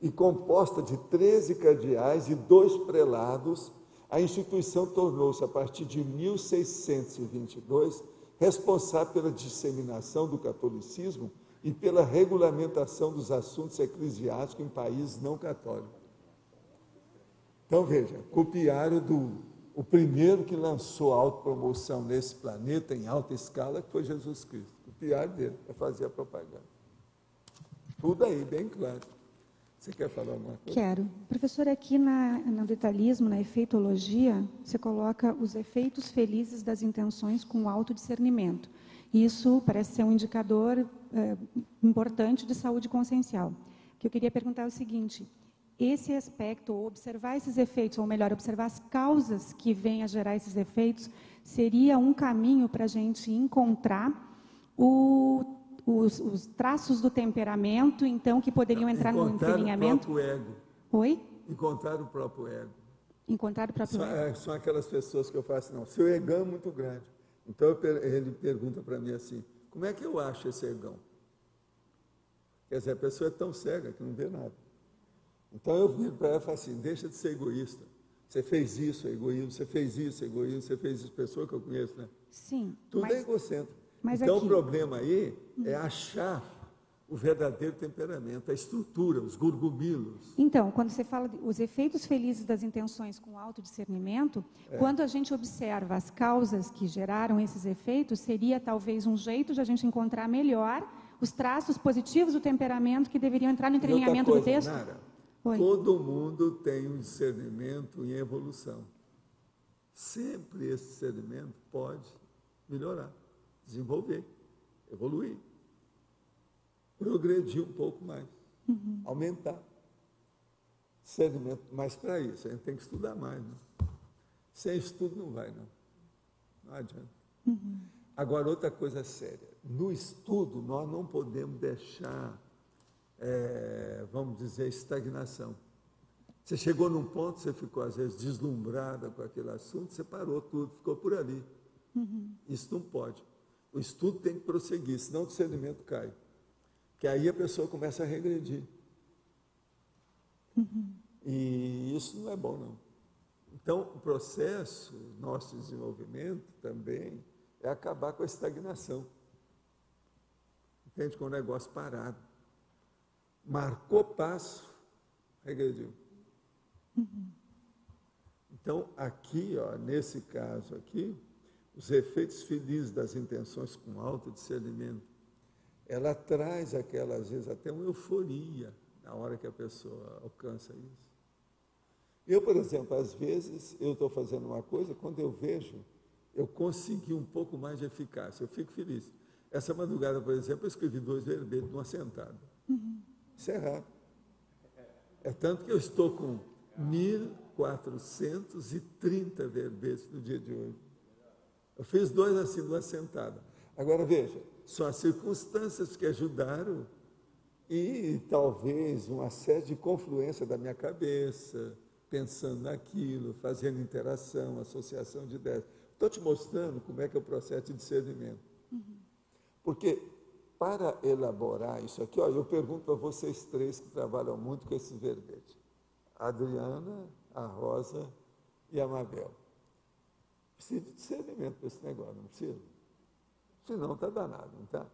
e composta de 13 cardeais e 2 prelados, a instituição tornou-se, a partir de 1622, responsável pela disseminação do catolicismo e pela regulamentação dos assuntos eclesiásticos em países não católicos. Então, veja, copiaram o primeiro que lançou a autopromoção nesse planeta em alta escala, que foi Jesus Cristo. Copiaram dele para fazer a propaganda. Tudo aí, bem claro. Você quer falar alguma coisa? Quero. Professor, aqui no detalhismo, na efeitologia, você coloca os efeitos felizes das intenções com autodiscernimento. Isso parece ser um indicador importante de saúde consciencial. O que eu queria perguntar é o seguinte: esse aspecto, observar esses efeitos, ou melhor, observar as causas que vêm a gerar esses efeitos, seria um caminho para a gente encontrar os traços do temperamento, então, que poderiam entrar no encaminhamento? Encontrar o próprio ego. Oi? Encontrar o próprio ego. Encontrar o próprio ego. São aquelas pessoas que eu faço, não, seu egão é muito grande. Então, ele pergunta para mim assim, como é que eu acho esse egão? Quer dizer, a pessoa é tão cega que não vê nada. Então, eu viro para ela e falo assim, deixa de ser egoísta. Você fez isso, é egoísmo. Você fez isso, é egoísmo. Você fez isso, pessoa que eu conheço, né? Sim. Tudo é egocêntrico. Mas então, aqui... o problema aí é achar o verdadeiro temperamento, a estrutura, os gurgumilos. Então, quando você fala os efeitos felizes das intenções com autodiscernimento, quando a gente observa as causas que geraram esses efeitos, seria talvez um jeito de a gente encontrar melhor os traços positivos do temperamento que deveriam entrar no entrelinhamento do texto? Nara, Oi. todo mundo tem um discernimento em evolução. Sempre esse discernimento pode melhorar, desenvolver, evoluir, progredir um pouco mais, aumentar. Discernimento, mas para isso a gente tem que estudar mais. Né? Sem estudo não vai, não. Não adianta. Agora, outra coisa séria. No estudo, nós não podemos deixar, vamos dizer, estagnação. Você chegou num ponto, você ficou, às vezes, deslumbrada com aquele assunto, você parou tudo, ficou por ali. Isso não pode. O estudo tem que prosseguir, senão o discernimento cai. Porque aí a pessoa começa a regredir. E isso não é bom, não. Então, o processo, nosso desenvolvimento também, é acabar com a estagnação. Entende? Com o negócio parado. Marcou passo, regrediu. Então, aqui, ó, nesse caso aqui, os efeitos felizes das intenções com autodiscernimento, ela traz aquela, às vezes, até uma euforia na hora que a pessoa alcança isso. Eu, por exemplo, às vezes, eu estou fazendo uma coisa, quando eu vejo, eu consegui um pouco mais de eficácia, eu fico feliz. Essa madrugada, por exemplo, eu escrevi 2 verbetes numa sentada. Isso é raro. É tanto que eu estou com 1.430 verbetes no dia de hoje. Eu fiz 2 assim, numa sentada. Agora, veja, são as circunstâncias que ajudaram e talvez uma série de confluência da minha cabeça, pensando naquilo, fazendo interação, associação de ideias. Estou te mostrando como é que é o processo de discernimento. Porque, para elaborar isso aqui, ó, eu pergunto a vocês 3 que trabalham muito com esses verbetes. A Adriana, a Rosa e a Mabel. Precisa de discernimento para esse negócio, não precisa? Senão está danado, não está?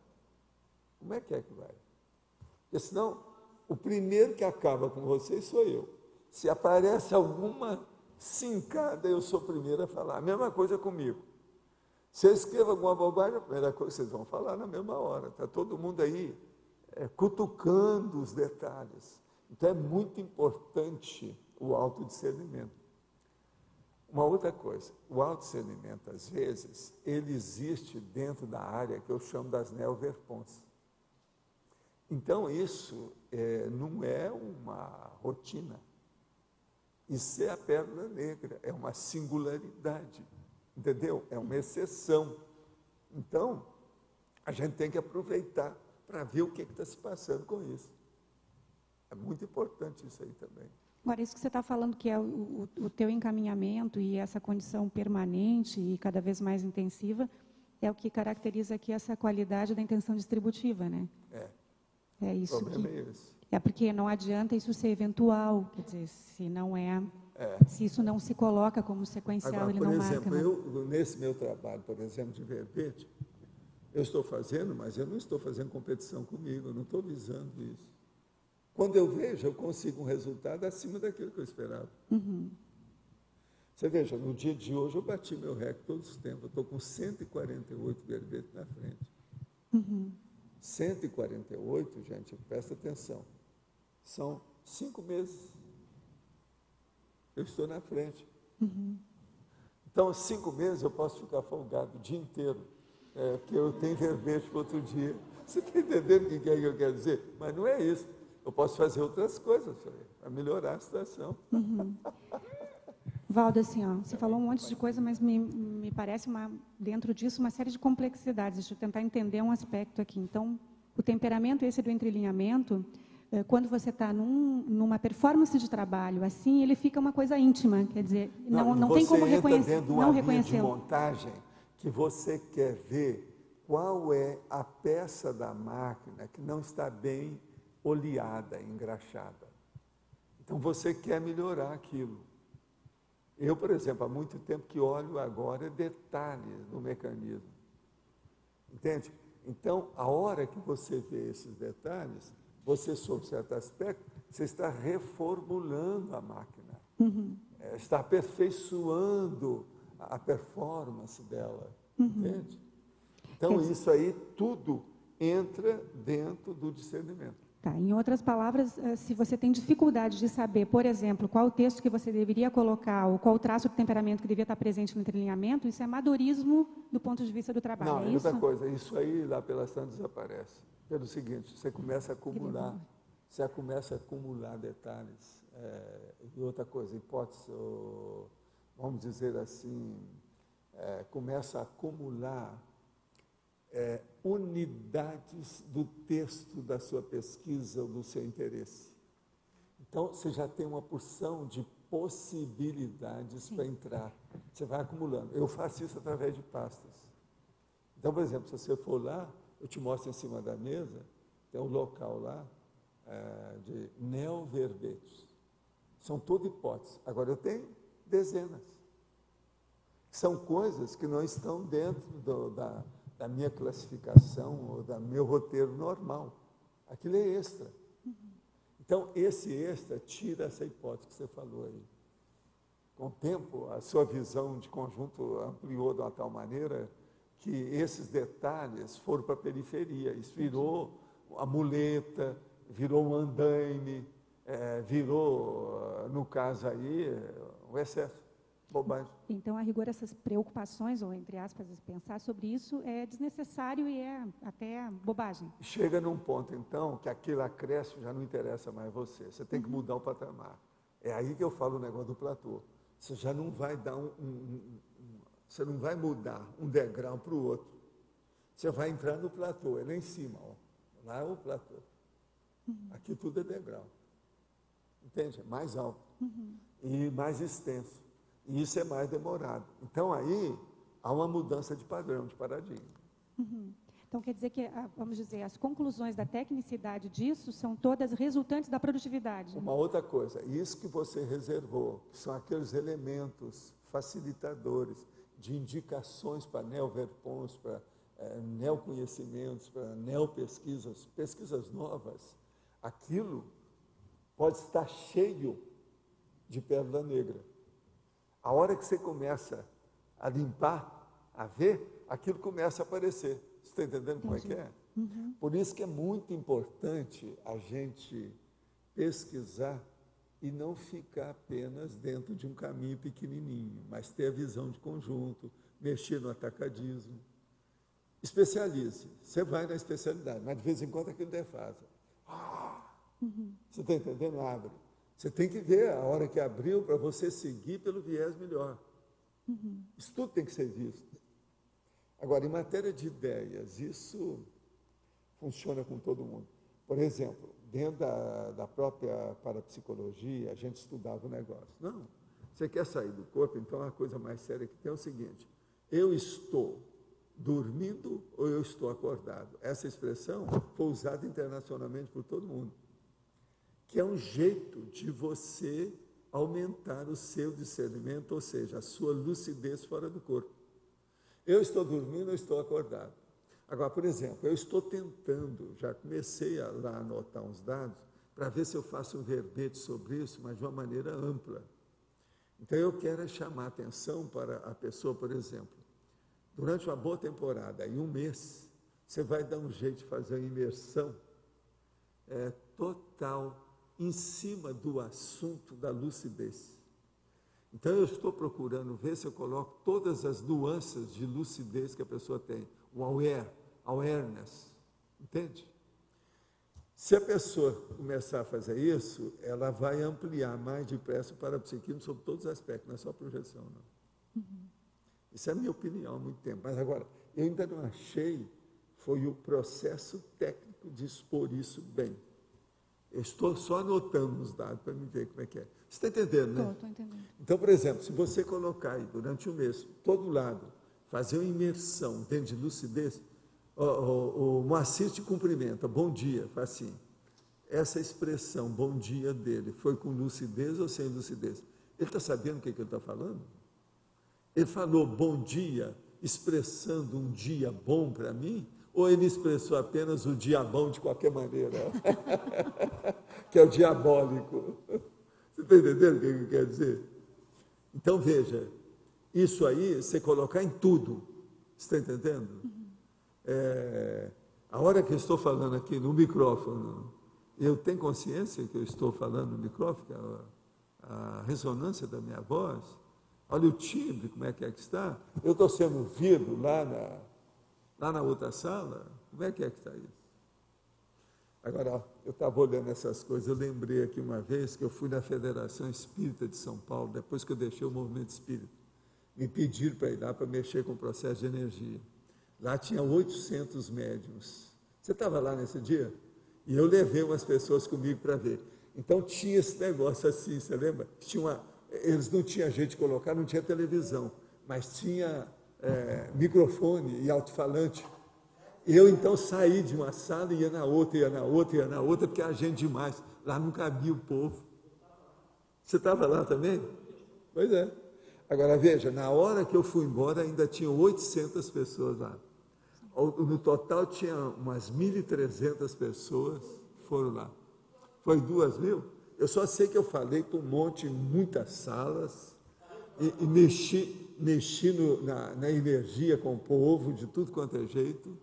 Como é que vai? Porque senão, o primeiro que acaba com vocês sou eu. Se aparece alguma cincada, eu sou o primeiro a falar. A mesma coisa comigo. Se eu escrevo alguma bobagem, a primeira coisa que vocês vão falar na mesma hora. Está todo mundo aí cutucando os detalhes. Então, é muito importante o autodiscernimento. Uma outra coisa, o autodiscernimento, às vezes, ele existe dentro da área que eu chamo das neoverpons. Então, isso não é uma rotina. Isso é a pérola negra, é uma singularidade, entendeu? É uma exceção. Então, a gente tem que aproveitar para ver o que está se passando com isso. É muito importante isso aí também. Agora, isso que você está falando, que é o teu encaminhamento e essa condição permanente e cada vez mais intensiva, é o que caracteriza aqui essa qualidade da intenção distributiva, né? É isso. O problema é esse. É porque não adianta isso ser eventual, quer dizer, se não se isso não se coloca como sequencial, agora, ele não marca. Por exemplo, nesse meu trabalho, por exemplo, de verbete, eu estou fazendo, mas eu não estou fazendo competição comigo, eu não estou visando isso. Quando eu vejo, eu consigo um resultado acima daquilo que eu esperava. Você veja, no dia de hoje eu bati meu recorde todos os tempos, eu estou com 148 verbetes na frente. 148, gente, presta atenção, são 5 meses. Eu estou na frente. Então, 5 meses eu posso ficar folgado o dia inteiro, porque eu tenho verbete para outro dia. Você está entendendo o que eu quero dizer? Mas não é isso. Eu posso fazer outras coisas para melhorar a situação. Valdo, assim, ó, você falou um monte de coisa, mas me parece, dentro disso, uma série de complexidades. Deixa eu tentar entender um aspecto aqui. Então, o temperamento esse do entrelinhamento, quando você está numa performance de trabalho, assim, ele fica uma coisa íntima. Quer dizer, não tem como reconhecer. Não reconhecer de montagem que você quer ver qual é a peça da máquina que não está bem oleada, engraxada. Então, você quer melhorar aquilo. Eu, por exemplo, há muito tempo que olho agora detalhes no mecanismo. Entende? Então, a hora que você vê esses detalhes, você, sob certo aspecto, você está reformulando a máquina, está aperfeiçoando a performance dela, entende? Então, isso aí tudo entra dentro do discernimento. Tá, em outras palavras, se você tem dificuldade de saber, por exemplo, qual o texto que você deveria colocar, ou qual o traço de temperamento que devia estar presente no entrelinhamento, isso é amadorismo do ponto de vista do trabalho, Não, é é isso? outra coisa, isso aí lá pelas tantas desaparece. Pelo seguinte, você começa a acumular, detalhes. E outra coisa, hipótese, vamos dizer assim, começa a acumular unidades do texto da sua pesquisa ou do seu interesse. Então, você já tem uma porção de possibilidades para entrar. Você vai acumulando. Eu faço isso através de pastas. Então, por exemplo, se você for lá, eu te mostro em cima da mesa, tem um local lá de neoverbetes. São todas hipóteses. Agora, eu tenho dezenas. São coisas que não estão dentro da minha classificação ou do meu roteiro normal. Aquilo é extra. Então, esse extra tira essa hipótese que você falou aí. Com o tempo, a sua visão de conjunto ampliou de uma tal maneira que esses detalhes foram para a periferia. Isso virou a muleta, virou um andaime, virou, no caso aí, o excesso. Bobagem. Então, a rigor, essas preocupações, ou entre aspas, pensar sobre isso é desnecessário e é até bobagem. Chega num ponto, então, que aquele acréscimo já não interessa mais você. Você tem que mudar o patamar. É aí que eu falo o negócio do platô. Você já não vai dar você não vai mudar um degrau para o outro. Você vai entrar no platô, é lá em cima, ó. Lá é o platô. Aqui tudo é degrau. Entende? É mais alto. E mais extenso. E isso é mais demorado. Então, aí, há uma mudança de padrão, de paradigma. Então, quer dizer que, vamos dizer, as conclusões da tecnicidade disso são todas resultantes da produtividade. Uma outra coisa, isso que você reservou, que são aqueles elementos facilitadores de indicações para neoverpons, para neoconhecimentos, para neopesquisas, pesquisas novas, aquilo pode estar cheio de pérola negra. A hora que você começa a limpar, a ver, aquilo começa a aparecer. Você está entendendo como é que é? Por isso que é muito importante a gente pesquisar e não ficar apenas dentro de um caminho pequenininho, mas ter a visão de conjunto, mexer no atacadismo. Especialize. Você vai na especialidade, mas de vez em quando aquilo defasa. Você está entendendo? Abre. Você tem que ver a hora que abriu para você seguir pelo viés melhor. Isso tudo tem que ser visto. Agora, em matéria de ideias, isso funciona com todo mundo. Por exemplo, dentro da própria parapsicologia, a gente estudava o negócio. Não, você quer sair do corpo, então a coisa mais séria que tem é o seguinte: eu estou dormindo ou eu estou acordado? Essa expressão foi usada internacionalmente por todo mundo, que é um jeito de você aumentar o seu discernimento, ou seja, a sua lucidez fora do corpo. Eu estou dormindo ou estou acordado? Agora, por exemplo, eu estou tentando, já comecei a lá anotar uns dados, para ver se eu faço um verbete sobre isso, mas de uma maneira ampla. Então, eu quero chamar a atenção para a pessoa, por exemplo, durante uma boa temporada, em um mês, você vai dar um jeito de fazer uma imersão total em cima do assunto da lucidez. Então, eu estou procurando ver se eu coloco todas as nuances de lucidez que a pessoa tem, o awareness, entende? Se a pessoa começar a fazer isso, ela vai ampliar mais depressa o parapsiquismo sobre todos os aspectos, não é só projeção, não. Isso é a minha opinião há muito tempo, mas agora, eu ainda não achei, foi o processo técnico de expor isso bem. Eu estou só anotando os dados para me ver como é que é. Você está entendendo, né? Estou entendendo. Então, por exemplo, se você colocar aí durante um mês, todo lado, fazer uma imersão dentro de lucidez, o Moacir te cumprimenta, bom dia, faz assim. Essa expressão, bom dia dele, foi com lucidez ou sem lucidez? Ele está sabendo o que ele está falando? Ele falou bom dia expressando um dia bom para mim, ou ele expressou apenas o dia bom de qualquer maneira? Que é o diabólico. Você está entendendo o que ele quer dizer? Então, veja, isso aí você colocar em tudo. Você está entendendo? A hora que eu estou falando aqui no micrófono, eu tenho consciência que eu estou falando no micrófono, a ressonância da minha voz, olha o timbre, como é que está. Eu estou sendo ouvido lá na outra sala, como é que está isso? Agora, eu estava olhando essas coisas, eu lembrei aqui uma vez que eu fui na Federação Espírita de São Paulo, depois que eu deixei o movimento espírita. Me pediram para ir lá para mexer com o processo de energia. Lá tinha 800 médiuns. Você estava lá nesse dia? E eu levei umas pessoas comigo para ver. Então tinha esse negócio assim, você lembra? Eles não tinham jeito de colocar, não tinha televisão, mas tinha microfone e alto-falante. Eu então saí de uma sala e ia na outra, porque era gente demais. Lá não cabia o povo. Você estava lá também? Pois é. Agora veja, na hora que eu fui embora ainda tinha 800 pessoas lá. No total tinha umas 1.300 pessoas que foram lá. Foi 2.000? Eu só sei que eu falei para um monte, em muitas salas, e mexi na energia com o povo, de tudo quanto é jeito,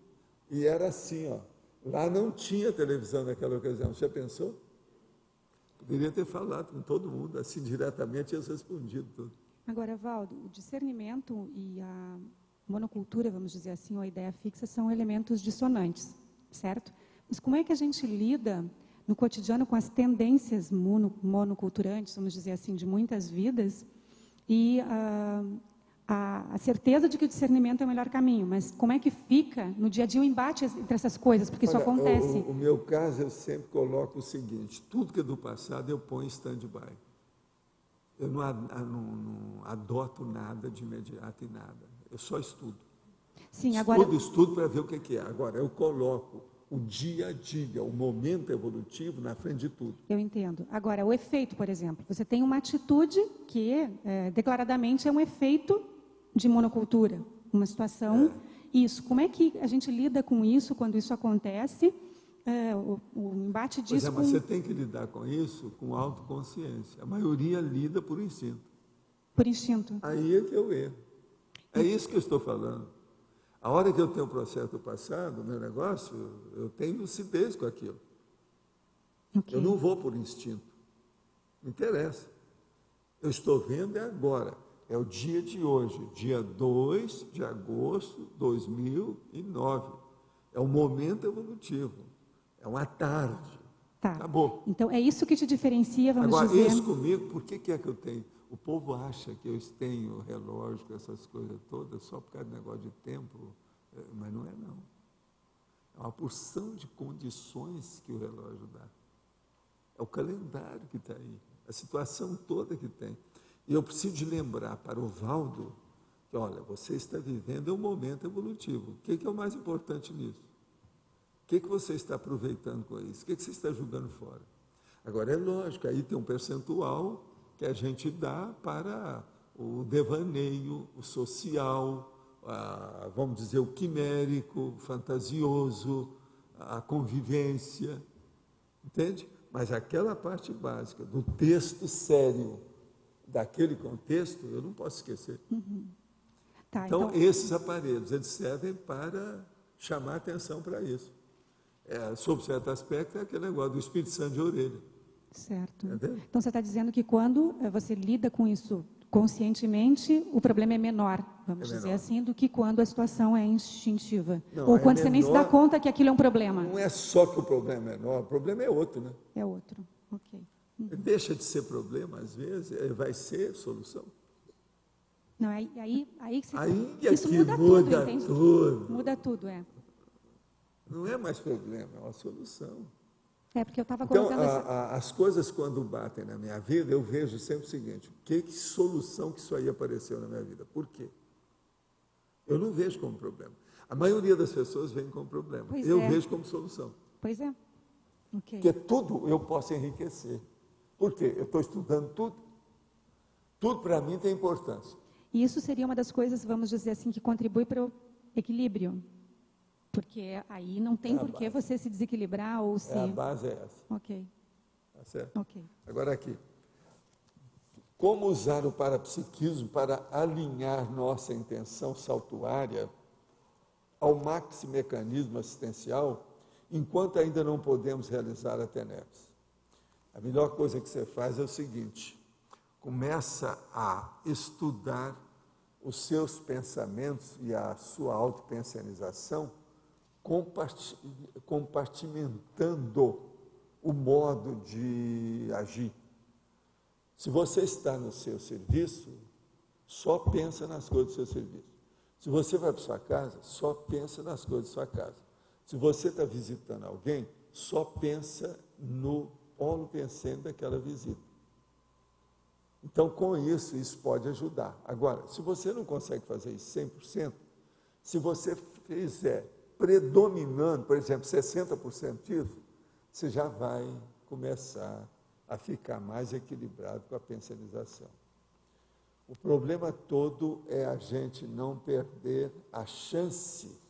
e era assim, ó. Lá não tinha televisão naquela ocasião, você já pensou? Poderia ter falado com todo mundo, assim, diretamente, eles respondido tudo. Agora, Valdo, o discernimento e a monocultura, vamos dizer assim, ou a ideia fixa, são elementos dissonantes, certo? Mas como é que a gente lida no cotidiano com as tendências monoculturantes, vamos dizer assim, de muitas vidas, e a certeza de que o discernimento é o melhor caminho, mas como é que fica no dia a dia o embate entre essas coisas, porque isso acontece. O meu caso, eu sempre coloco o seguinte, tudo que é do passado eu ponho em stand-by. Eu não adoto nada de imediato e nada. Eu só estudo. Sim, Estudo para ver o que é. Agora, eu coloco o dia a dia, o momento evolutivo na frente de tudo. Eu entendo. Agora, o efeito, por exemplo. Você tem uma atitude que, declaradamente, é um efeito de monocultura. Uma situação. Isso. Como é que a gente lida com isso quando isso acontece? O embate disso. Mas você tem que lidar com isso com autoconsciência. A maioria lida por instinto. Por instinto. Aí é que eu erro. É isso que eu estou falando. A hora que eu tenho o processo do passado, meu negócio, eu tenho lucidez com aquilo. Okay. Eu não vou por instinto. Não interessa. Eu estou vendo agora. É o dia de hoje, dia 2 de agosto de 2009. É um momento evolutivo. É uma tarde. Tá. Acabou. Então, é isso que te diferencia, vamos agora, dizer... Agora, isso comigo, por que é que eu tenho? O povo acha que eu tenho relógio, essas coisas todas, só por causa do negócio de tempo, mas não é não. É uma porção de condições que o relógio dá. É o calendário que está aí, a situação toda que tem. E eu preciso de lembrar para o Valdo que, olha, você está vivendo um momento evolutivo. O que é o mais importante nisso? O que você está aproveitando com isso? O que você está jogando fora? Agora, é lógico, aí tem um percentual que a gente dá para o devaneio, o social, vamos dizer, o quimérico, o fantasioso, a convivência, entende? Mas aquela parte básica do texto sério, daquele contexto, eu não posso esquecer. Uhum. Tá, então, esses aparelhos, eles servem para chamar atenção para isso. Sob certo aspecto, é aquele negócio do Espírito Santo de orelha. Certo. Entendeu? Então, você está dizendo que quando você lida com isso conscientemente, o problema é menor, vamos dizer assim, do que quando a situação é instintiva. Não, ou quando você nem se dá conta que aquilo é um problema. Não é só que o problema é menor, o problema é outro, né? É outro, ok. Uhum. Deixa de ser problema, às vezes, vai ser solução. Não, aí que você... isso muda tudo, entende? Muda tudo, Não é mais problema, é uma solução. Porque eu estava colocando... As coisas quando batem na minha vida, eu vejo sempre o seguinte, que solução que isso aí apareceu na minha vida? Por quê? Eu não vejo como problema. A maioria das pessoas vem como problema. Eu vejo como solução. Pois é. Okay. Porque tudo eu posso enriquecer. Por quê? Eu estou estudando tudo. Tudo para mim tem importância. E isso seria uma das coisas, vamos dizer assim, que contribui para o equilíbrio. Porque aí não tem por que você se desequilibrar ou se... A base é essa. Ok. Tá certo? Ok. Agora aqui. Como usar o parapsiquismo para alinhar nossa intenção saltuária ao maximecanismo assistencial, enquanto ainda não podemos realizar a TENEPS? A melhor coisa que você faz é o seguinte: começa a estudar os seus pensamentos e a sua autopensionização, compartimentando o modo de agir. Se você está no seu serviço, só pensa nas coisas do seu serviço. Se você vai para sua casa, só pensa nas coisas da sua casa. Se você está visitando alguém, só pensa no polo pensante daquela visita. Então, com isso, isso pode ajudar. Agora, se você não consegue fazer isso 100%, se você fizer predominando, por exemplo, 60% disso, você já vai começar a ficar mais equilibrado com a pensionização. O problema todo é a gente não perder a chance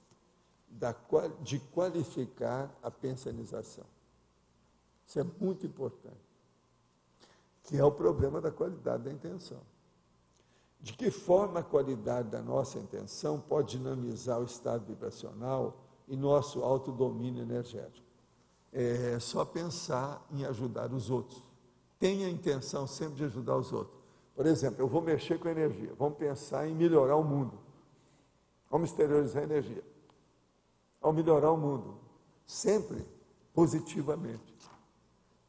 de qualificar a pensionização. Isso é muito importante, que é o problema da qualidade da intenção. De que forma a qualidade da nossa intenção pode dinamizar o estado vibracional e nosso autodomínio energético? É só pensar em ajudar os outros. Tenha a intenção sempre de ajudar os outros. Por exemplo, eu vou mexer com energia, vamos pensar em melhorar o mundo. Vamos exteriorizar a energia. Vamos melhorar o mundo, sempre positivamente.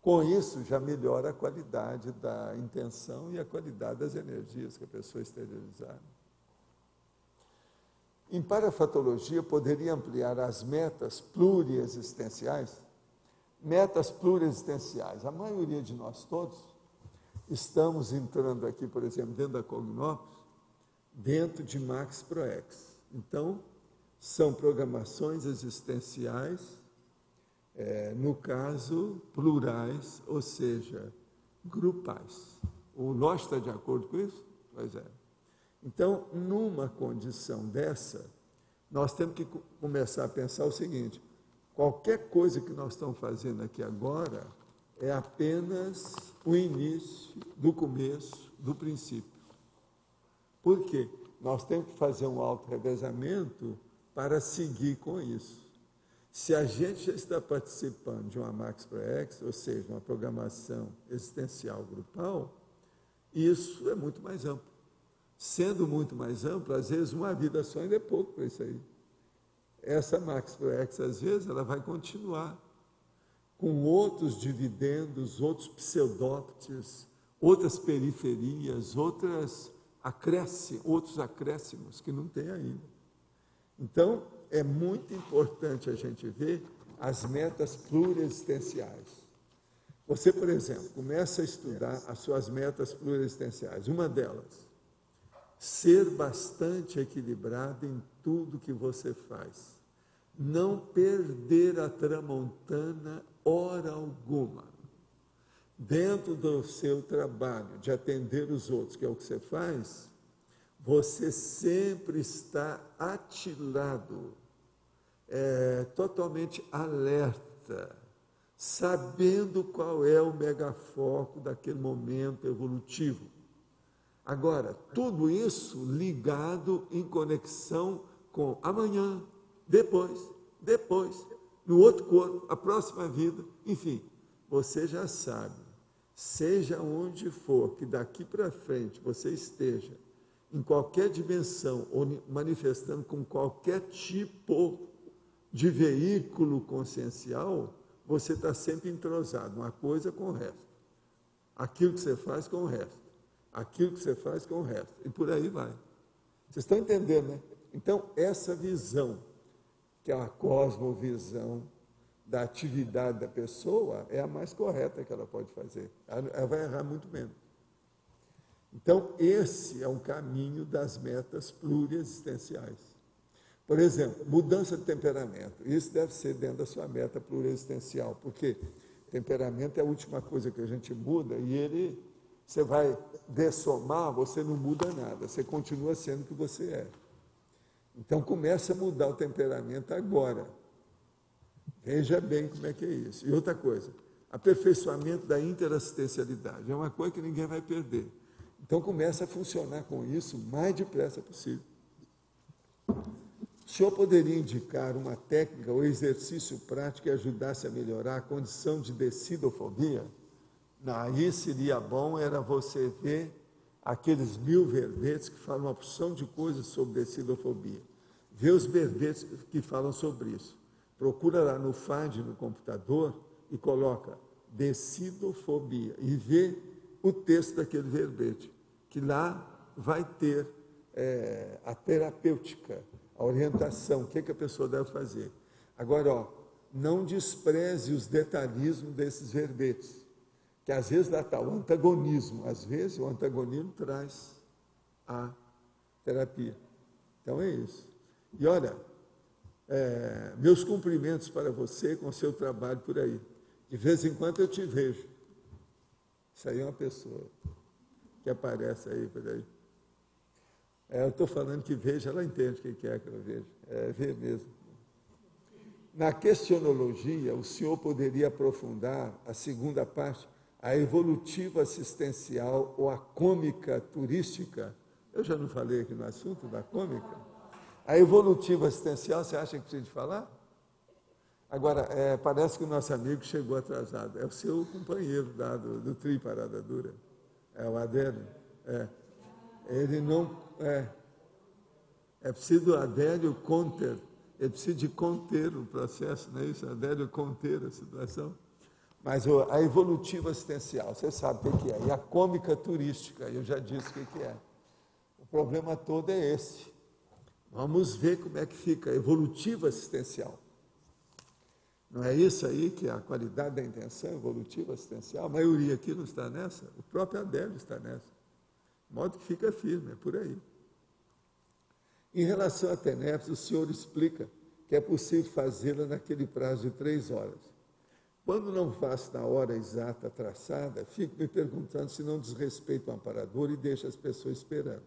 Com isso, já melhora a qualidade da intenção e a qualidade das energias que a pessoa exteriorizar. Em parafatologia, poderia ampliar as metas pluriexistenciais? Metas pluriexistenciais. A maioria de nós todos estamos entrando aqui, por exemplo, dentro da Cognops, dentro de Max Proex. Então, são programações existenciais, no caso, plurais, ou seja, grupais. O nós está de acordo com isso? Pois é. Então, numa condição dessa, nós temos que começar a pensar o seguinte: qualquer coisa que nós estamos fazendo aqui agora é apenas o início do começo, do princípio. Por quê? Nós temos que fazer um auto-revezamento para seguir com isso. Se a gente já está participando de uma Max Proex, ou seja, uma programação existencial grupal, isso é muito mais amplo. Sendo muito mais amplo, às vezes uma vida só ainda é pouco para isso aí. Essa Max Proex, às vezes, ela vai continuar com outros dividendos, outros pseudópteros, outras periferias, outros acréscimos que não tem ainda. Então, é muito importante a gente ver as metas pluriexistenciais. Você, por exemplo, começa a estudar as suas metas pluriexistenciais. Uma delas, ser bastante equilibrado em tudo que você faz. Não perder a tramontana hora alguma. Dentro do seu trabalho de atender os outros, que é o que você faz, você sempre está atilado, totalmente alerta, sabendo qual é o megafoco daquele momento evolutivo. Agora, tudo isso ligado em conexão com amanhã, depois, no outro corpo, a próxima vida, enfim, você já sabe, seja onde for, que daqui para frente você esteja, em qualquer dimensão, ou manifestando com qualquer tipo de veículo consciencial, você está sempre entrosado, uma coisa com o resto. Aquilo que você faz com o resto. Aquilo que você faz com o resto. E por aí vai. Vocês estão entendendo, né? Então, essa visão, que é a cosmovisão da atividade da pessoa, é a mais correta que ela pode fazer. Ela vai errar muito menos. Então, esse é um caminho das metas pluriexistenciais. Por exemplo, mudança de temperamento. Isso deve ser dentro da sua meta pluriexistencial, porque temperamento é a última coisa que a gente muda e ele Você vai dessomar, você não muda nada, você continua sendo o que você é. Então, começa a mudar o temperamento agora. Veja bem como é que é isso. E outra coisa, aperfeiçoamento da interassistencialidade. É uma coisa que ninguém vai perder. Então, começa a funcionar com isso o mais depressa possível. O senhor poderia indicar uma técnica ou exercício prático que ajudasse a melhorar a condição de decidofobia? Não, aí seria bom, era você ver aqueles 1000 verbetes que falam uma porção de coisas sobre decidofobia. Vê os verbetes que falam sobre isso. Procura lá no FAD, no computador, e coloca decidofobia. E vê o texto daquele verbete, que lá vai ter a terapêutica, a orientação, o que a pessoa deve fazer. Agora, não despreze os detalhismos desses verbetes, que às vezes lá está o antagonismo, às vezes o antagonismo traz a terapia. Então é isso. E olha, meus cumprimentos para você com o seu trabalho por aí. De vez em quando eu te vejo. Isso aí é uma pessoa que aparece aí por aí. Eu estou falando que veja, ela entende o que é que eu vejo. É ver mesmo. Na questionologia, o senhor poderia aprofundar a segunda parte, a evolutiva assistencial ou a cômica turística. Eu já não falei aqui no assunto da cômica. A evolutiva assistencial, você acha que precisa de falar? Agora, parece que o nosso amigo chegou atrasado. É o seu companheiro do Tri Parada Dura. É o Adélio. Ele não... É preciso Adélio conter. Ele precisa de conter o processo, não é isso? Adélio conter a situação. Mas a evolutiva assistencial, você sabe o que é. E a cômica turística, eu já disse o que é. O problema todo é esse. Vamos ver como é que fica a evolutiva assistencial. Não é isso aí que é a qualidade da intenção evolutiva assistencial? A maioria aqui não está nessa, o próprio Adélio está nessa. De modo que fica firme, é por aí. Em relação à TENEPS, o senhor explica que é possível fazê-la naquele prazo de 3 horas. Quando não faço na hora exata traçada, fico me perguntando se não desrespeito o amparador e deixo as pessoas esperando.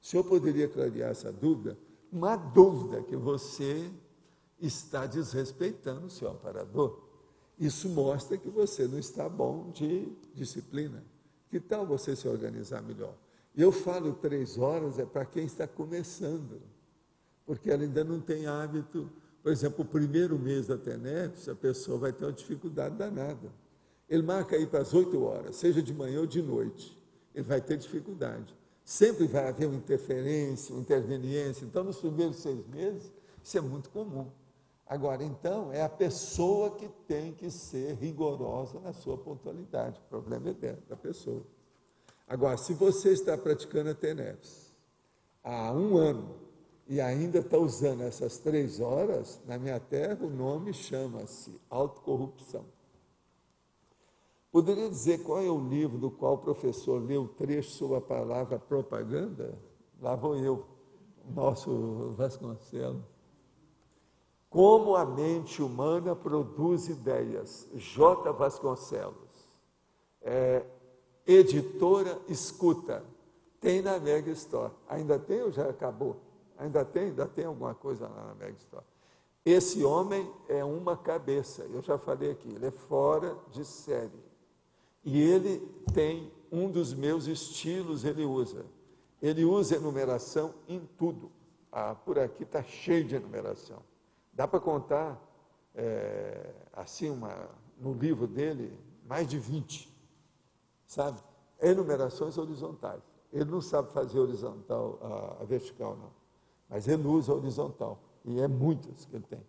O senhor poderia clarear essa dúvida? Uma dúvida que você está desrespeitando o seu amparador. Isso mostra que você não está bom de disciplina. Que tal você se organizar melhor? E eu falo 3 horas é para quem está começando, porque ela ainda não tem hábito. Por exemplo, o primeiro mês da TENEPS, a pessoa vai ter uma dificuldade danada. Ele marca aí para as 8 horas, seja de manhã ou de noite. Ele vai ter dificuldade. Sempre vai haver uma interferência, uma interveniência. Então, nos primeiros 6 meses, isso é muito comum. Agora, então, é a pessoa que tem que ser rigorosa na sua pontualidade. O problema é dela, da pessoa. Agora, se você está praticando a TENEPS há 1 ano e ainda está usando essas 3 horas, na minha terra o nome chama-se autocorrupção. Poderia dizer qual é o livro do qual o professor leu o trecho sobre a palavra propaganda? Lá vou eu, nosso Vasconcelos. Como a mente humana produz ideias. J. Vasconcelos. Editora Escuta. Tem na Mega Store. Ainda tem ou já acabou? Ainda tem alguma coisa lá na Mega Store. Esse homem é uma cabeça. Eu já falei aqui, ele é fora de série. E ele tem um dos meus estilos, ele usa. Ele usa enumeração em tudo. Por aqui está cheio de enumeração. Dá para contar, no livro dele, mais de 20, sabe? Enumerações horizontais. Ele não sabe fazer horizontal, a vertical, não. Mas ele usa a horizontal. E é muitas que ele tem.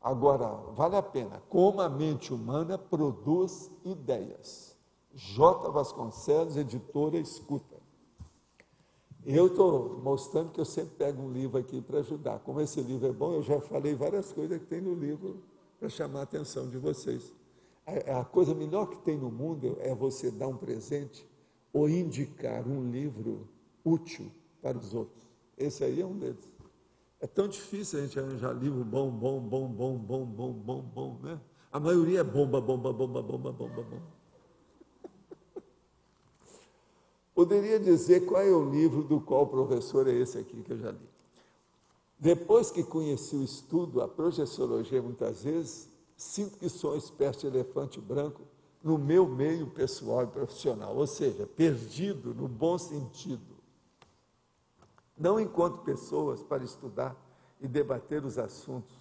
Agora, vale a pena. Como a mente humana produz ideias. J. Vasconcelos, editora Escuta. Eu estou mostrando que eu sempre pego um livro aqui para ajudar. Como esse livro é bom, eu já falei várias coisas que tem no livro para chamar a atenção de vocês. A coisa melhor que tem no mundo é você dar um presente ou indicar um livro útil para os outros. Esse aí é um deles. É tão difícil a gente arranjar livro bom, né? A maioria é bomba. Poderia dizer qual é o livro do qual o professor é esse aqui que eu já li. Depois que conheci o estudo, a projeciologia, muitas vezes, sinto que sou uma espécie de elefante branco no meu meio pessoal e profissional, ou seja, perdido no bom sentido. Não encontro pessoas para estudar e debater os assuntos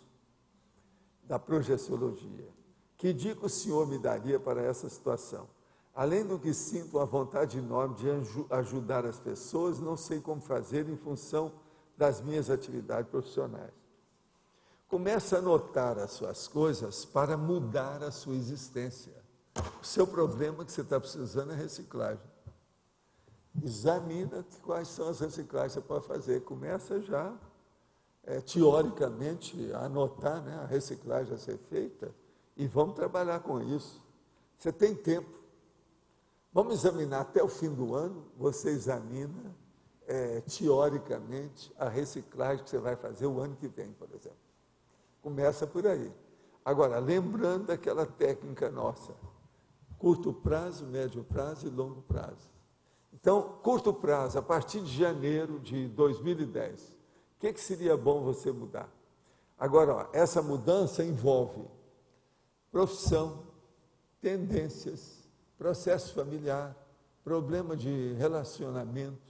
da projeciologia. Que dica o senhor me daria para essa situação? Além do que sinto uma vontade enorme de ajudar as pessoas, não sei como fazer em função das minhas atividades profissionais. Comece a anotar as suas coisas para mudar a sua existência. O seu problema que você está precisando é reciclagem. Examina quais são as reciclagens que você pode fazer. Começa já, teoricamente, a anotar, né, a reciclagem a ser feita e vamos trabalhar com isso. Você tem tempo. Vamos examinar até o fim do ano, você examina, teoricamente, a reciclagem que você vai fazer o ano que vem, por exemplo. Começa por aí. Agora, lembrando daquela técnica nossa, curto prazo, médio prazo e longo prazo. Então, curto prazo, a partir de janeiro de 2010, o que seria bom você mudar? Agora, ó, essa mudança envolve profissão, tendências, processo familiar, problema de relacionamentos,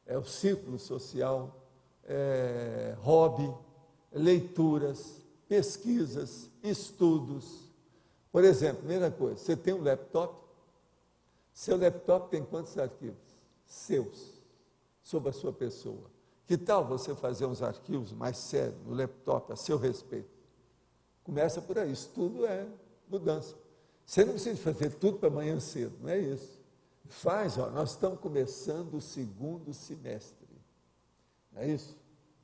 o círculo social, hobby, leituras, pesquisas, estudos. Por exemplo, primeira coisa, você tem um laptop? Seu laptop tem quantos arquivos? Seus, sobre a sua pessoa. Que tal você fazer uns arquivos mais sérios no laptop a seu respeito? Começa por aí, estudo é mudança. Você não precisa fazer tudo para amanhã cedo, não é isso. Faz, ó, nós estamos começando o segundo semestre, não é isso?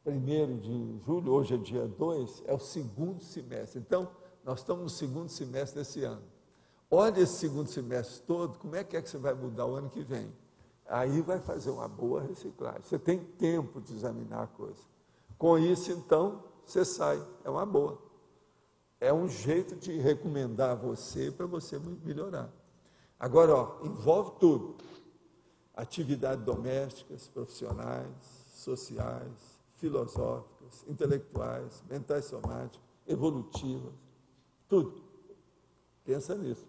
1º de julho, hoje é dia 2, é o segundo semestre. Então, nós estamos no segundo semestre desse ano. Olha esse segundo semestre todo, como é que você vai mudar o ano que vem? Aí vai fazer uma boa reciclagem. Você tem tempo de examinar a coisa. Com isso, então, você sai, é uma boa. É um jeito de recomendar você para você melhorar. Agora, ó, envolve tudo. Atividades domésticas, profissionais, sociais, filosóficas, intelectuais, mentais somáticas, evolutivas, tudo. Pensa nisso.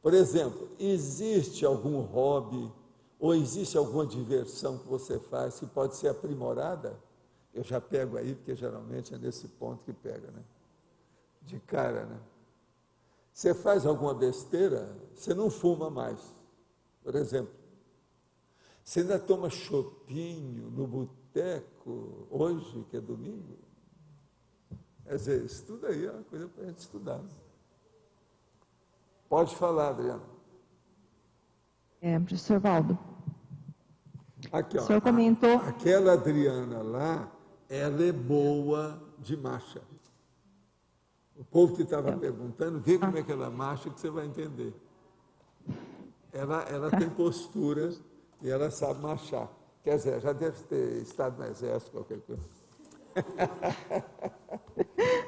Por exemplo, existe algum hobby ou existe alguma diversão que você faz que pode ser aprimorada? Eu já pego aí, porque geralmente é nesse ponto que pega, né? De cara, né? Você faz alguma besteira, você não fuma mais, por exemplo. Você ainda toma chopinho no boteco, hoje, que é domingo? Quer dizer, estuda aí, é uma coisa para a gente estudar. Pode falar, Adriana. Professor Valdo. Aqui, ó, o senhor comentou... aquela Adriana lá, ela é boa de marcha. O povo que estava perguntando, vê como é que ela marcha, que você vai entender. Ela tem postura e ela sabe marchar. Quer dizer, já deve ter estado no exército, qualquer coisa.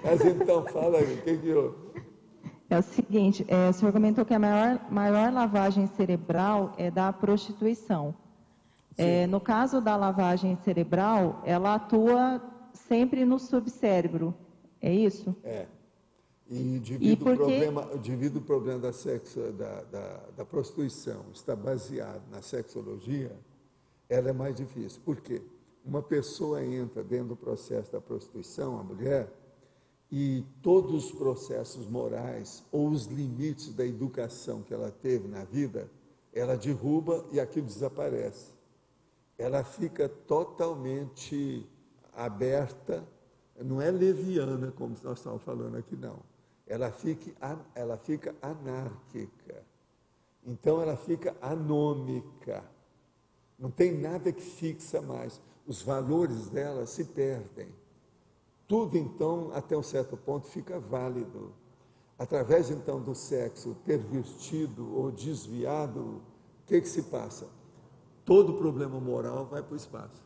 Mas então, fala aí, o que houve? É o seguinte, o senhor comentou que a maior lavagem cerebral é da prostituição. No caso da lavagem cerebral, ela atua sempre no subcérebro, é isso? E devido ao problema da prostituição está baseado na sexologia, ela é mais difícil. Por quê? Uma pessoa entra dentro do processo da prostituição, a mulher, e todos os processos morais ou os limites da educação que ela teve na vida, ela derruba e aquilo desaparece. Ela fica totalmente aberta, não é leviana, como nós estamos falando aqui, não. Ela fica anárquica. Então, ela fica anômica. Não tem nada que fixa mais. Os valores dela se perdem. Tudo, então, até um certo ponto, fica válido. Através, então, do sexo pervertido ou desviado, o que se passa? Todo problema moral vai para o espaço.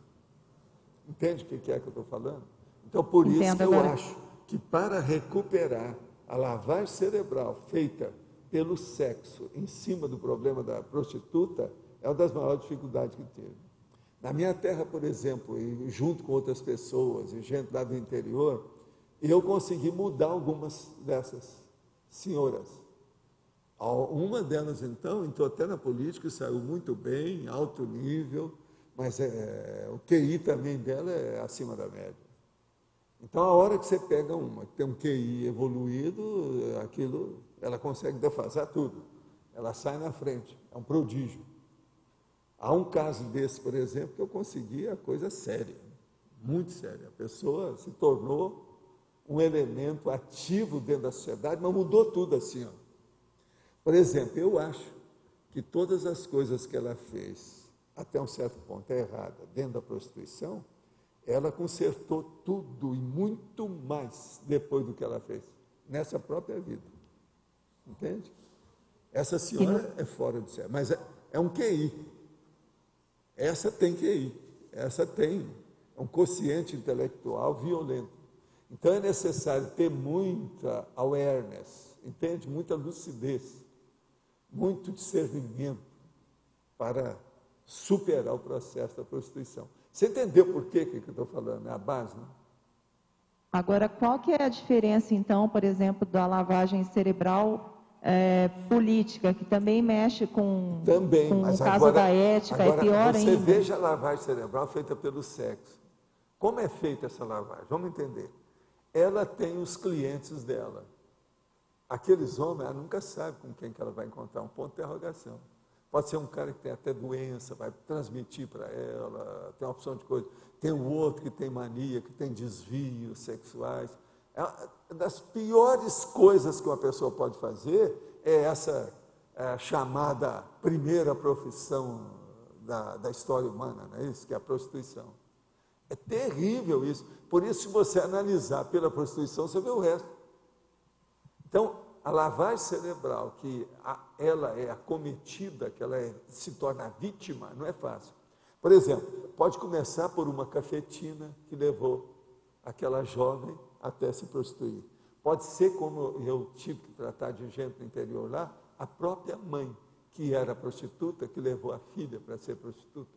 Entende o que é que eu estou falando? Então, por isso que eu acho que para recuperar a lavagem cerebral feita pelo sexo em cima do problema da prostituta, É uma das maiores dificuldades que teve. Na minha terra, por exemplo, e junto com outras pessoas, e gente lá do interior, eu consegui mudar algumas dessas senhoras. Uma delas, então, entrou até na política e saiu muito bem, alto nível, mas o QI também dela é acima da média. Então, a hora que você pega uma que tem um QI evoluído, aquilo, ela consegue defasar tudo. Ela sai na frente, é um prodígio. Há um caso desse, por exemplo, que eu consegui a coisa séria, muito séria. A pessoa se tornou um elemento ativo dentro da sociedade, mas mudou tudo assim, ó. Por exemplo, eu acho que todas as coisas que ela fez, até um certo ponto, errada, dentro da prostituição, ela consertou tudo e muito mais depois do que ela fez, nessa própria vida. Entende? Essa senhora é fora de série, mas é um QI. Essa tem QI, essa tem um quociente intelectual violento. Então é necessário ter muita awareness, entende? Muita lucidez, muito discernimento para superar o processo da prostituição. Você entendeu por que eu estou falando? É a base, né? Agora, qual que é a diferença, então, por exemplo, da lavagem cerebral política, que também mexe com o caso agora, da ética, agora, é pior ainda? Você veja a lavagem cerebral feita pelo sexo. Como é feita essa lavagem? Vamos entender. Ela tem os clientes dela. Aqueles homens, ela nunca sabe com quem que ela vai encontrar, um ponto de interrogação. Pode ser um cara que tem até doença, vai transmitir para ela, tem uma opção de coisa. Tem o outro que tem mania, que tem desvios sexuais. Das piores coisas que uma pessoa pode fazer é essa chamada primeira profissão da história humana, não é isso? Que é a prostituição. É terrível isso. Por isso, se você analisar pela prostituição, você vê o resto. Então, a lavagem cerebral, que ela é acometida, que ela se torna vítima, não é fácil. Por exemplo, pode começar por uma cafetina que levou aquela jovem até se prostituir. Pode ser, como eu tive que tratar de gente no interior lá, a própria mãe, que era prostituta, que levou a filha para ser prostituta.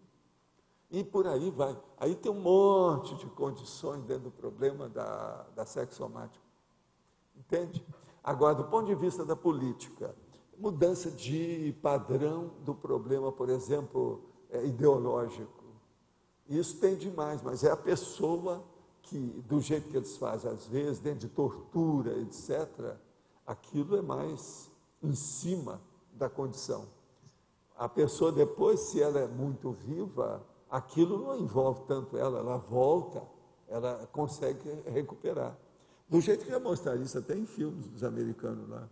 E por aí vai. Aí tem um monte de condições dentro do problema da sexomática. Entende? Agora, do ponto de vista da política, mudança de padrão do problema, por exemplo, ideológico. Isso tem demais, mas é a pessoa que, do jeito que eles fazem às vezes, dentro de tortura, etc., aquilo é mais em cima da condição. A pessoa depois, se ela é muito viva, aquilo não envolve tanto ela volta, ela consegue recuperar. Do jeito que já mostraram isso até em filmes dos americanos lá.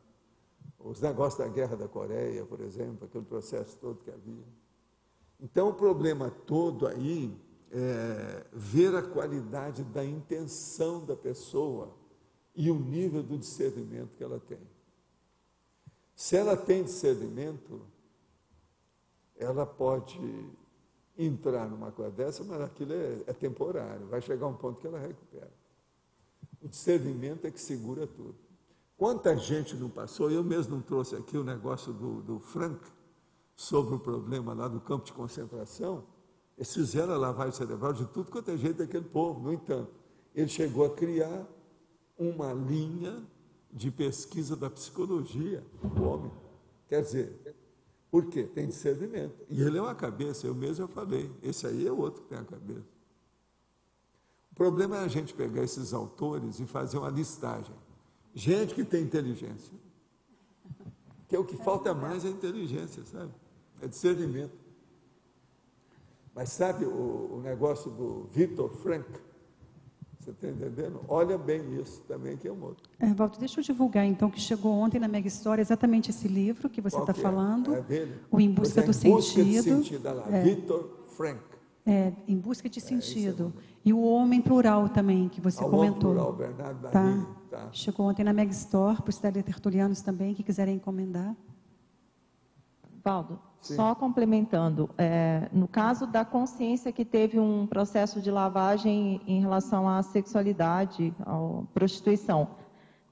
Os negócios da Guerra da Coreia, por exemplo, aquele processo todo que havia. Então, o problema todo aí é ver a qualidade da intenção da pessoa e o nível do discernimento que ela tem. Se ela tem discernimento, ela pode entrar numa coisa dessa, mas aquilo é temporário, vai chegar um ponto que ela recupera. O discernimento é que segura tudo. Quanta gente não passou, eu mesmo não trouxe aqui o negócio do Frank, sobre o problema lá do campo de concentração, eles fizeram a lavagem cerebral de tudo quanto é jeito daquele povo. No entanto, ele chegou a criar uma linha de pesquisa da psicologia do homem. Quer dizer, por quê? Tem discernimento. E ele é uma cabeça, eu mesmo falei, esse aí é o outro que tem a cabeça. O problema é a gente pegar esses autores e fazer uma listagem. Gente que tem inteligência. Que é o que falta mais é inteligência, sabe? É discernimento. Mas sabe o negócio do Viktor Frankl? Você está entendendo? Olha bem isso também, que é um outro. Walter, deixa eu divulgar, então, que chegou ontem na Mega História exatamente esse livro que você está falando. É dele? O Em Busca do Sentido. Em Busca de Sentido, olha lá, Viktor Frankl. Em Busca de Sentido. E o Homem Plural também, que você comentou. O Homem Plural, Bernardo tá. Davi. Tá. Chegou ontem na Mega Store, para os teletertulianos também, que quiserem encomendar. Valdo, só complementando, no caso da consciência que teve um processo de lavagem em relação à sexualidade, à prostituição,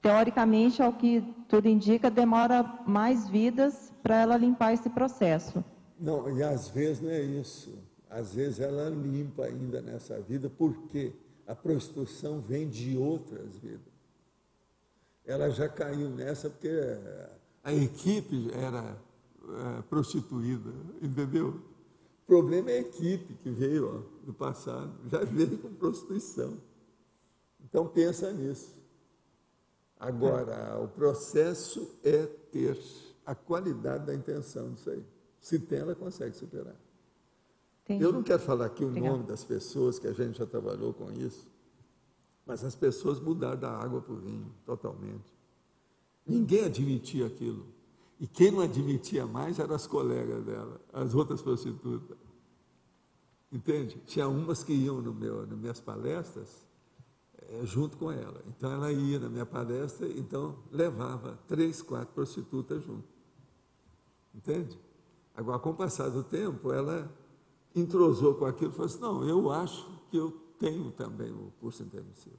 teoricamente, ao que tudo indica, demora mais vidas para ela limpar esse processo. Não, e às vezes não é isso. Às vezes ela limpa ainda nessa vida, porque a prostituição vem de outras vidas. Ela já caiu nessa porque a equipe era prostituída, entendeu? O problema é a equipe que veio do passado, já veio com prostituição. Então pensa nisso. Agora, o processo é ter a qualidade da intenção disso aí. Se tem, ela consegue superar. Entendi. Eu não quero falar aqui o Obrigada. nome das pessoas, que a gente já trabalhou com isso, mas as pessoas mudaram da água para o vinho, totalmente. Ninguém admitia aquilo. E quem não admitia mais eram as colegas dela, as outras prostitutas. Entende? Tinha umas que iam nas minhas palestras junto com ela. Então, ela ia na minha palestra, então levava 3, 4 prostitutas junto. Entende? Agora, com o passar do tempo, ela entrosou com aquilo e falou assim, não, eu acho que eu tenho também o curso intermissivo.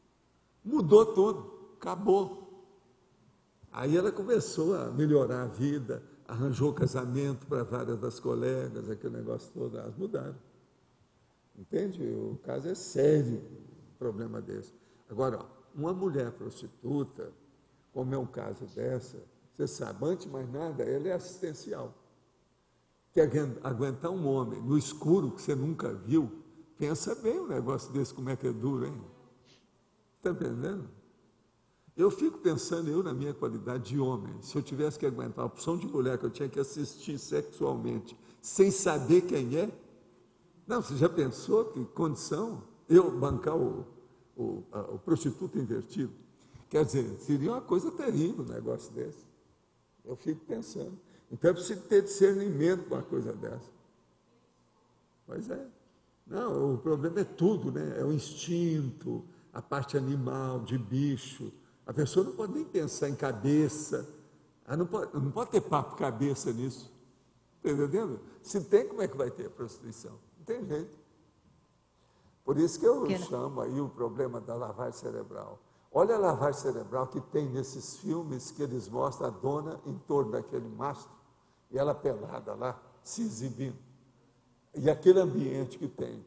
Mudou tudo, acabou. Aí ela começou a melhorar a vida, arranjou casamento para várias das colegas, aquele negócio todo, elas mudaram. Entende? O caso é sério, um problema desse. Agora, uma mulher prostituta, como é um caso dessa, você sabe, antes de mais nada, ela é assistencial. Quer aguentar um homem no escuro que você nunca viu, pensa bem um negócio desse, como é que é duro, hein? Está entendendo? Eu fico pensando, eu na minha qualidade de homem, se eu tivesse que aguentar a opção de mulher que eu tinha que assistir sexualmente, sem saber quem é, não, você já pensou que condição eu bancar o prostituto invertido? Quer dizer, seria uma coisa terrível um negócio desse. Eu fico pensando. Então é preciso ter discernimento com uma coisa dessa. Pois é. Não, o problema é tudo, né? É o instinto, a parte animal, de bicho. A pessoa não pode nem pensar em cabeça. Ela não pode ter papo cabeça nisso. Está entendendo? Se tem, como é que vai ter prostituição? Não tem jeito. Por isso que eu chamo aí o problema da lavagem cerebral. Olha a lavagem cerebral que tem nesses filmes que eles mostram a dona em torno daquele mastro e ela pelada lá, se exibindo. E aquele ambiente que tem,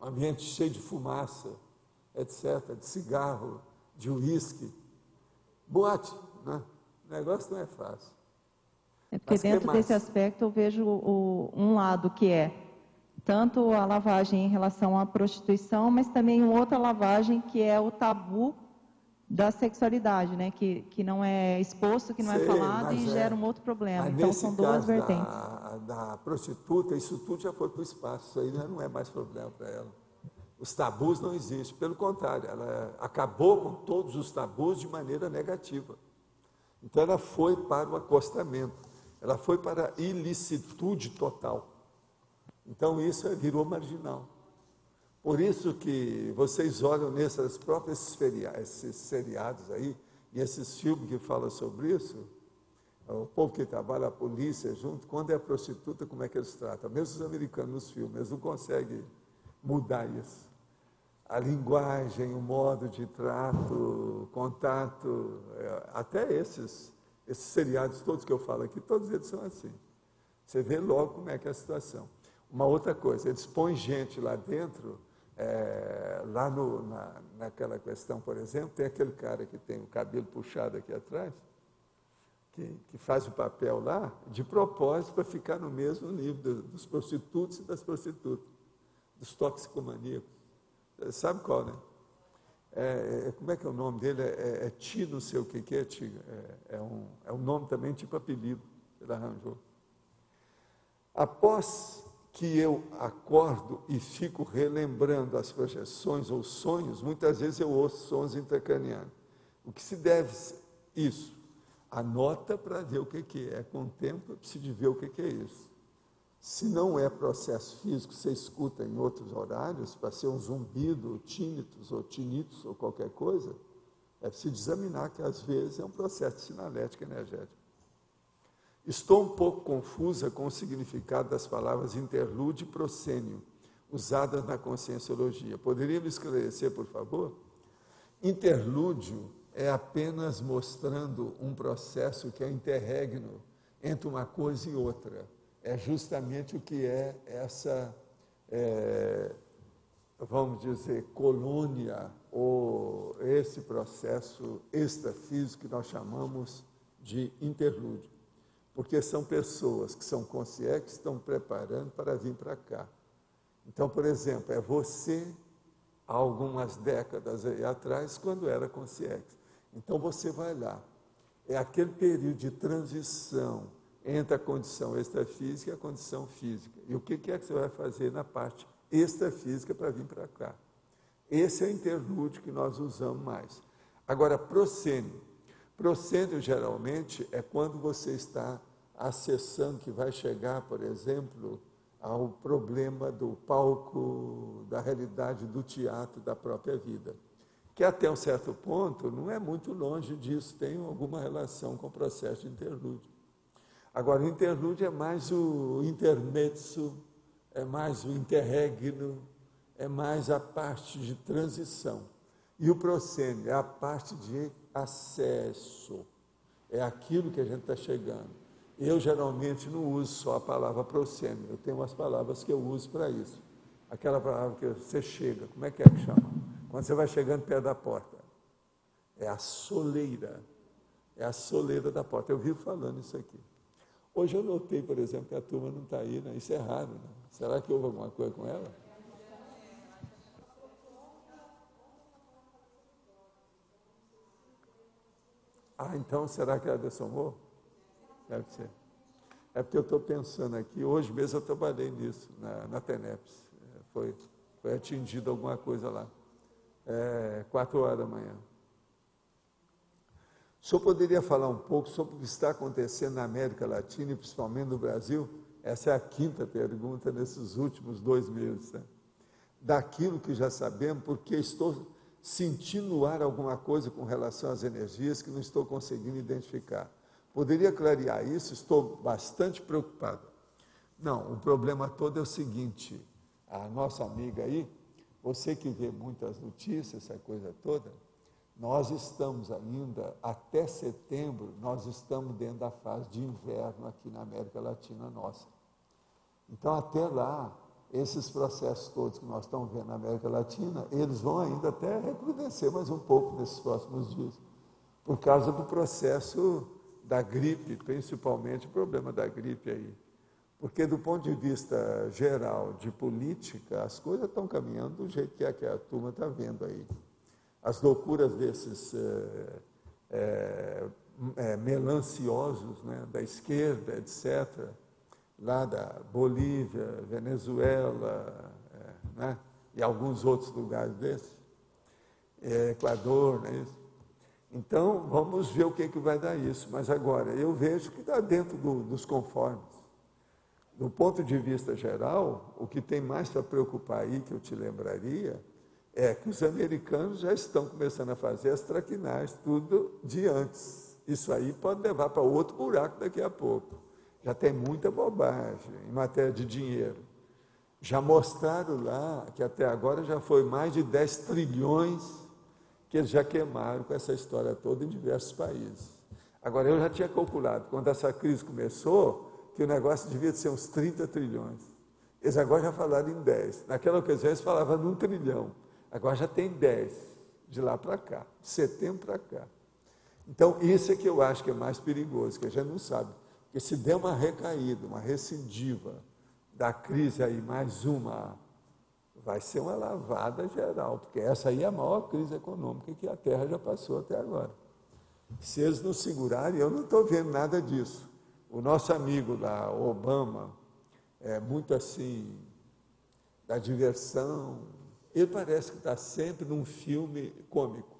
um ambiente cheio de fumaça, etc., de cigarro, de uísque, boate, né? O negócio não é fácil. É porque dentro desse aspecto eu vejo um lado que é tanto a lavagem em relação à prostituição, mas também outra lavagem que é o tabu da sexualidade, né? Que não é exposto, que não é falado e gera um outro problema. Mas então são duas vertentes. Da prostituta, isso tudo já foi para o espaço, isso aí não é mais problema para ela. Os tabus não existem, pelo contrário, ela acabou com todos os tabus de maneira negativa. Então ela foi para o acostamento, ela foi para a ilicitude total. Então isso virou marginal. Por isso que vocês olham nesses próprios esses seriados aí, e esses filmes que falam sobre isso, o povo que trabalha, a polícia junto, quando é prostituta, como é que eles tratam? Mesmo os americanos nos filmes, eles não conseguem mudar isso. A linguagem, o modo de trato, contato, até esses seriados todos que eu falo aqui, todos eles são assim. Você vê logo como é que é a situação. Uma outra coisa, eles põem gente lá dentro, naquela questão, por exemplo, tem aquele cara que tem o cabelo puxado aqui atrás, que faz o papel lá, de propósito, para ficar no mesmo nível dos prostitutos e das prostitutas, dos toxicomaníacos. Sabe qual, né? Como é que é o nome dele? Ti, não sei o que é, Ti. É um nome também tipo apelido, ele arranjou. Após que eu acordo e fico relembrando as projeções ou sonhos, muitas vezes eu ouço sons intracranianos. O que se deve isso? Anota para ver o que é. Contempla, precisa ver o que é isso. Se não é processo físico, você escuta em outros horários, para ser um zumbido, tínitos ou tinitos ou qualquer coisa, é preciso examinar que às vezes é um processo de sinalética energética. Estou um pouco confusa com o significado das palavras interlúdio e proscênio, usadas na conscienciologia. Poderia me esclarecer, por favor? Interlúdio é apenas mostrando um processo que é interregno entre uma coisa e outra. é justamente o que é essa, vamos dizer, colônia, ou esse processo extrafísico que nós chamamos de interlúdio. Porque são pessoas que são conscientes, que estão preparando para vir para cá. Então, por exemplo, é você, há algumas décadas aí atrás, quando era consciente. Então, você vai lá. É aquele período de transição entre a condição extrafísica e a condição física. E o que é que você vai fazer na parte extrafísica para vir para cá? Esse é o interlúdio que nós usamos mais. Agora, proscênio. Proscênio, geralmente, é quando você está acessando, que vai chegar, por exemplo, ao problema do palco, da realidade do teatro, da própria vida. Que até um certo ponto não é muito longe disso, tem alguma relação com o processo de interlúdio. Agora, o interlúdio é mais o intermezzo, é mais o interregno, é mais a parte de transição. E o proscênio é a parte de acesso, é aquilo que a gente está chegando. Eu geralmente não uso só a palavra proscênio, eu tenho umas palavras que eu uso para isso. Aquela palavra que você chega, como é que chama? Quando você vai chegando perto da porta. É a soleira da porta. Eu vivo falando isso aqui. Hoje eu notei, por exemplo, que a turma não está aí, né? Isso é raro, né? Será que houve alguma coisa com ela? Então será que ela dessomou? Deve ser. É porque eu estou pensando aqui, hoje mesmo eu trabalhei nisso, na TENEPS. Foi atingido alguma coisa lá. 4 horas da manhã. O senhor poderia falar um pouco sobre o que está acontecendo na América Latina e principalmente no Brasil? Essa é a 5ª pergunta nesses últimos 2 meses. Né? Daquilo que já sabemos, porque estou sentindo no ar alguma coisa com relação às energias que não estou conseguindo identificar. Poderia clarear isso? Estou bastante preocupado. Não, o problema todo é o seguinte, a nossa amiga aí, você que vê muitas notícias, essa coisa toda, nós estamos ainda, até setembro, nós estamos dentro da fase de inverno aqui na América Latina nossa. Então, até lá, esses processos todos que nós estamos vendo na América Latina, eles vão ainda até recrudescer mais um pouco nesses próximos dias, por causa do processo da gripe, principalmente o problema da gripe aí. Porque do ponto de vista geral de política, as coisas estão caminhando do jeito que a turma está vendo aí. As loucuras desses melanciosos, né, da esquerda, etc., lá da Bolívia, Venezuela, né, e alguns outros lugares desses, Equador, não é isso? Então, vamos ver o que vai dar isso. Mas agora, eu vejo que está dentro dos conformes. Do ponto de vista geral, o que tem mais para preocupar aí, que eu te lembraria, é que os americanos já estão começando a fazer as traquinagens, tudo de antes. Isso aí pode levar para outro buraco daqui a pouco. Já tem muita bobagem em matéria de dinheiro. Já mostraram lá que até agora já foi mais de 10 trilhões que eles já queimaram com essa história toda em diversos países. Agora, eu já tinha calculado, quando essa crise começou, que o negócio devia ser uns 30 trilhões. Eles agora já falaram em 10. Naquela ocasião, eles falavam num trilhão. Agora já tem 10, de lá para cá, de setembro para cá. Então, isso é que eu acho que é mais perigoso, que a gente não sabe. Porque se der uma recaída, uma recidiva da crise aí, mais uma, vai ser uma lavada geral, porque essa aí é a maior crise econômica que a Terra já passou até agora. Se eles não segurarem, eu não estou vendo nada disso. O nosso amigo lá, Obama, é muito assim, da diversão. Ele parece que está sempre num filme cômico.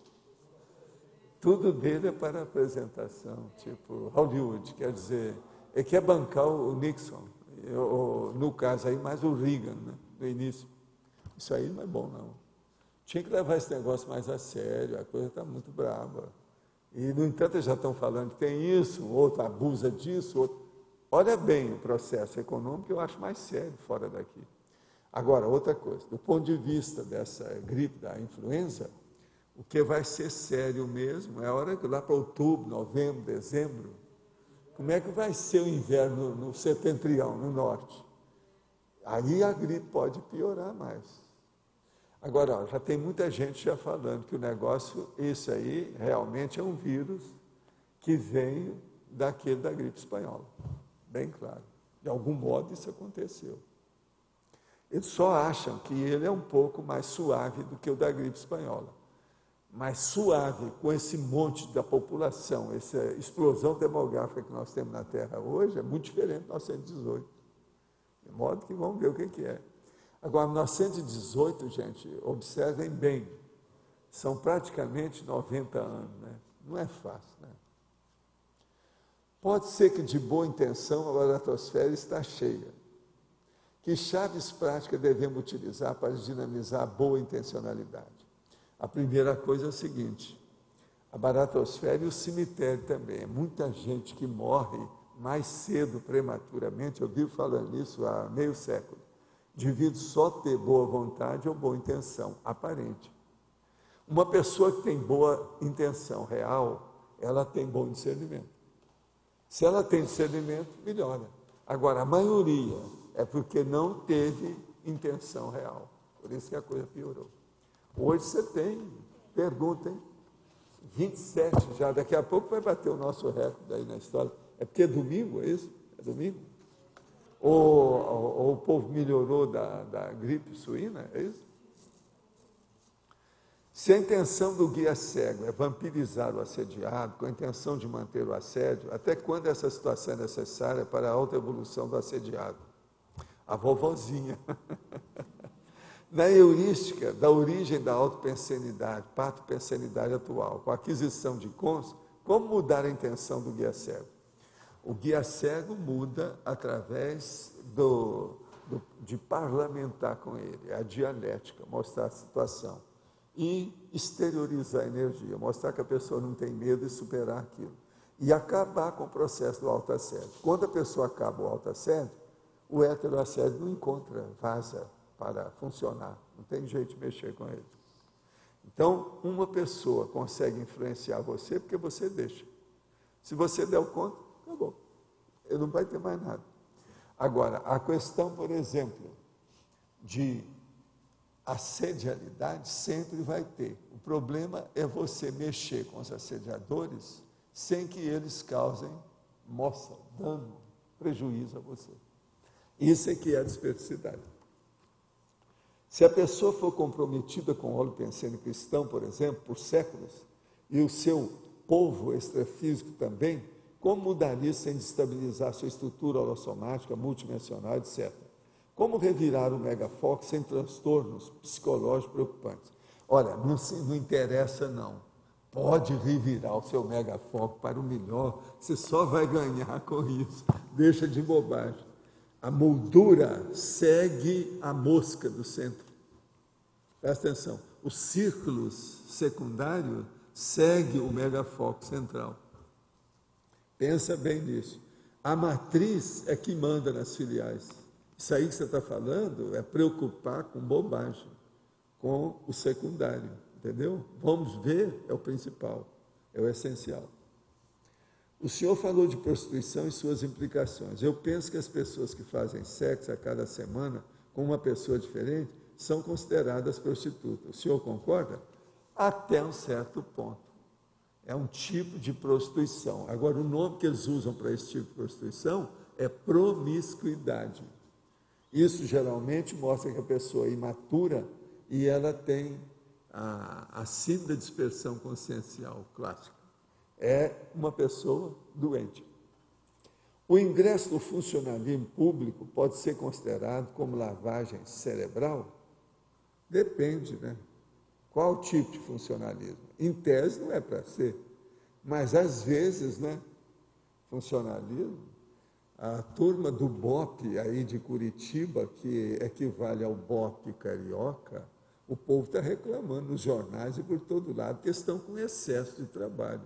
Tudo dele é para apresentação, tipo Hollywood, quer dizer, ele quer bancar o Nixon, no caso aí, mais o Reagan, né, no início. Isso aí não é bom, não. Tinha que levar esse negócio mais a sério, a coisa está muito braba. E, no entanto, eles já estão falando que tem isso, outro abusa disso, outro. Olha bem o processo econômico, eu acho mais sério fora daqui. Agora, outra coisa, do ponto de vista dessa gripe, da influenza, o que vai ser sério mesmo é a hora que lá para outubro, novembro, dezembro, Como é que vai ser o inverno no setentrião, no norte? Aí a gripe pode piorar mais. Agora, ó, já tem muita gente já falando que o negócio, isso aí, realmente é um vírus que veio daquele da gripe espanhola. Bem claro. De algum modo isso aconteceu. Eles só acham que ele é um pouco mais suave do que o da gripe espanhola. Mas suave, com esse monte da população, essa explosão demográfica que nós temos na Terra hoje, é muito diferente de 1918. De modo que vamos ver o que é. Agora, 1918, gente, observem bem, são praticamente 90 anos, né? Não é fácil, né? Pode ser que de boa intenção a baratosfera está cheia. Que chaves práticas devemos utilizar para dinamizar a boa intencionalidade? A primeira coisa é o seguinte, a baratosfera e o cemitério também. É muita gente que morre mais cedo, prematuramente, eu vivo falando nisso há meio século, devido só ter boa vontade ou boa intenção, aparente. Uma pessoa que tem boa intenção real, ela tem bom discernimento. Se ela tem discernimento, melhora. Agora, a maioria é porque não teve intenção real. Por isso que a coisa piorou. Hoje você tem, pergunta, hein? 27 já, daqui a pouco vai bater o nosso recorde aí na história. É porque é domingo, é isso? É domingo? Ou o povo melhorou da gripe suína, é isso? Se a intenção do guia cego é vampirizar o assediado, com a intenção de manter o assédio, até quando essa situação é necessária para a autoevolução do assediado? A vovozinha. Na heurística da origem da autopensenidade, patopensenidade atual, com a aquisição de cons, como mudar a intenção do guia cego? O guia cego muda através de parlamentar com ele, a dialética, mostrar a situação. E exteriorizar a energia, mostrar que a pessoa não tem medo de superar aquilo. E acabar com o processo do autoassédio. Quando a pessoa acaba o autoassédio, o heteroassédio não encontra vaza para funcionar, não tem jeito de mexer com ele. Então, uma pessoa consegue influenciar você porque você deixa. Se você der o conta, acabou. Ele não vai ter mais nada. Agora, a questão, por exemplo, de assedialidade sempre vai ter. O problema é você mexer com os assediadores sem que eles causem moça, dano, prejuízo a você. Isso é que é a desperdicidade. Se a pessoa for comprometida com o holopensene cristão, por exemplo, por séculos, e o seu polvo extrafísico também, como mudar isso sem destabilizar sua estrutura holossomática, multidimensional, etc.? Como revirar o megafoco sem transtornos psicológicos preocupantes? Olha, não interessa não. Pode revirar o seu megafoco para o melhor, você só vai ganhar com isso. Deixa de bobagem. A moldura segue a mosca do centro. Presta atenção. Os círculos secundários seguem o megafoco central. Pensa bem nisso. A matriz é que manda nas filiais. Isso aí que você está falando é preocupar com bobagem, com o secundário, entendeu? Vamos ver, é o principal, é o essencial. O senhor falou de prostituição e suas implicações. Eu penso que as pessoas que fazem sexo a cada semana com uma pessoa diferente são consideradas prostitutas. O senhor concorda? Até um certo ponto. É um tipo de prostituição. Agora, o nome que eles usam para esse tipo de prostituição é promiscuidade. Isso geralmente mostra que a pessoa é imatura e ela tem a síndrome da dispersão consciencial clássica. É uma pessoa doente. O ingresso do funcionalismo público pode ser considerado como lavagem cerebral? Depende, né? Qual tipo de funcionalismo? Em tese não é para ser, mas às vezes, né? Funcionalismo, a turma do BOP aí de Curitiba, que equivale ao BOP carioca, o povo está reclamando nos jornais e por todo lado, que estão com excesso de trabalho.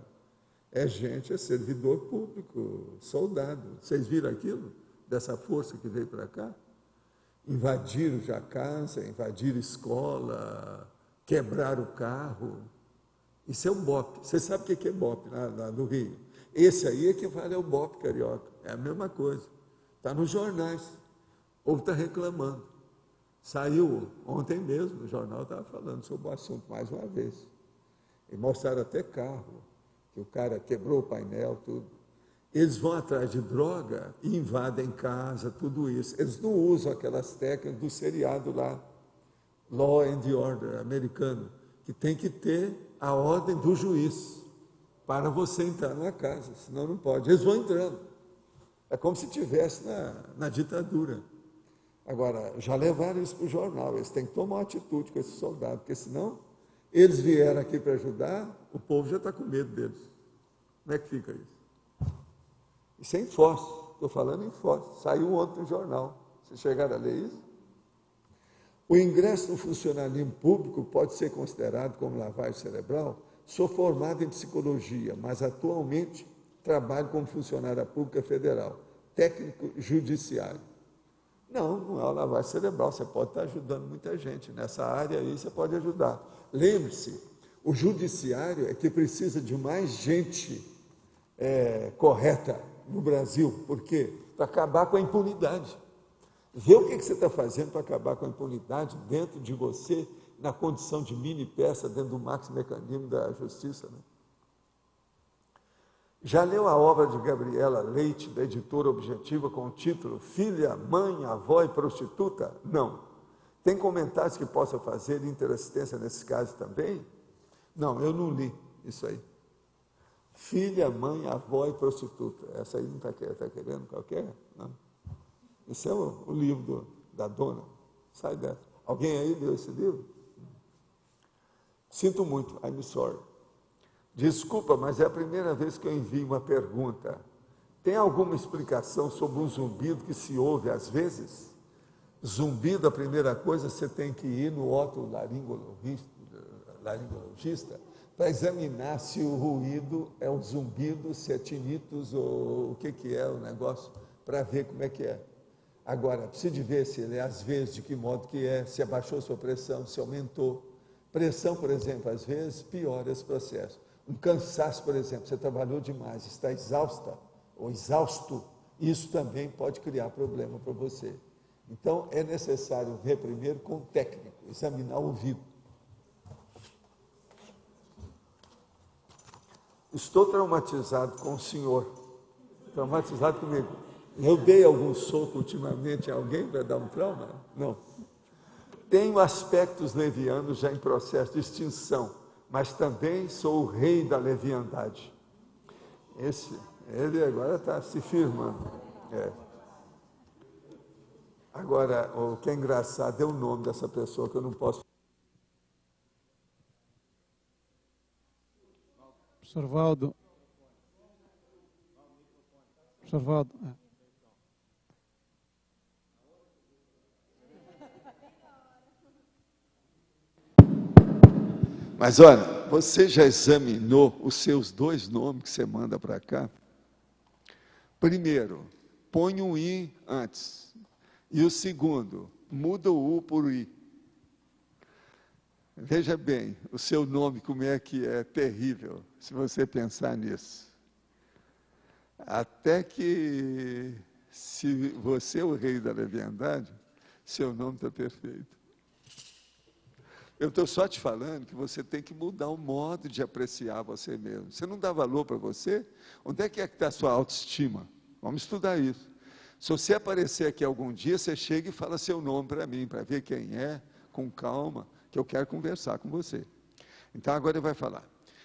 É gente, é servidor público, soldado. Vocês viram aquilo? Dessa força que veio para cá? Invadiram já casa, invadiram escola, quebraram o carro. Isso é um BOP. Você sabe o que é BOP lá no Rio? Esse aí equivale ao BOP carioca, é a mesma coisa. Está nos jornais, o povo está reclamando. Saiu ontem mesmo, o jornal estava falando sobre o assunto mais uma vez. E mostraram até carro, que o cara quebrou o painel, tudo. Eles vão atrás de droga e invadem casa, tudo isso. Eles não usam aquelas técnicas do seriado lá, Law and Order americano, que tem que ter a ordem do juiz para você entrar na casa, senão não pode. Eles vão entrando. É como se estivesse na ditadura. Agora, já levaram isso para o jornal, eles têm que tomar uma atitude com esses soldados, porque senão eles vieram aqui para ajudar, o povo já está com medo deles. Como é que fica isso? Isso é em Foz, estou falando em Foz, saiu ontem no jornal. Vocês chegaram a ler isso? O ingresso no funcionalismo público pode ser considerado como lavagem cerebral? Sou formado em psicologia, mas atualmente trabalho como funcionária pública federal, técnico judiciário. Não, não é uma lavagem cerebral, você pode estar ajudando muita gente, nessa área aí você pode ajudar. Lembre-se, o judiciário é que precisa de mais gente correta no Brasil, por quê? Para acabar com a impunidade. Vê o que você está fazendo para acabar com a impunidade dentro de você, na condição de mini peça, dentro do maxi mecanismo da justiça, né? Já leu a obra de Gabriela Leite, da editora Objetiva, com o título Filha, Mãe, Avó e Prostituta? Não. Tem comentários que possa fazer interassistência nesse caso também? Não, eu não li isso aí. Filha, mãe, avó e prostituta. Essa aí não está querendo qualquer? Não. Esse é o livro da dona. Sai dessa. Alguém aí leu esse livro? Sinto muito, I'm sorry. Desculpa, mas é a primeira vez que eu envio uma pergunta. Tem alguma explicação sobre um zumbido que se ouve às vezes? Zumbido, a primeira coisa, você tem que ir no otorrinolaringologista para examinar se o ruído é um zumbido, se é tinnitus ou o que é o negócio, para ver como é que é. Agora, precisa de ver se ele é às vezes, de que modo que é, se abaixou sua pressão, se aumentou. Pressão, por exemplo, às vezes piora esse processo. Um cansaço, por exemplo, você trabalhou demais, está exausta ou exausto, isso também pode criar problema para você. Então, é necessário ver primeiro com o técnico, examinar o ouvido. Estou traumatizado com o senhor, traumatizado comigo. Eu dei algum soco ultimamente a alguém para dar um trauma? Não. Tenho aspectos levianos já em processo de extinção, mas também sou o rei da leviandade. Ele agora está se firmando. Agora, o que é engraçado é o nome dessa pessoa que eu não posso. Professor Valdo. Professor Valdo. Mas olha, você já examinou os seus dois nomes que você manda para cá? Primeiro, põe um I antes. E o segundo, muda o U por I. Veja bem, o seu nome como é que é terrível, se você pensar nisso. Até que, se você é o rei da leviandade, seu nome está perfeito. Eu estou só te falando que você tem que mudar o modo de apreciar você mesmo. Você não dá valor para você? Onde é que está a sua autoestima? Vamos estudar isso. Se você aparecer aqui algum dia, você chega e fala seu nome para mim, para ver quem é, com calma, que eu quero conversar com você. Então, agora ele vai falar.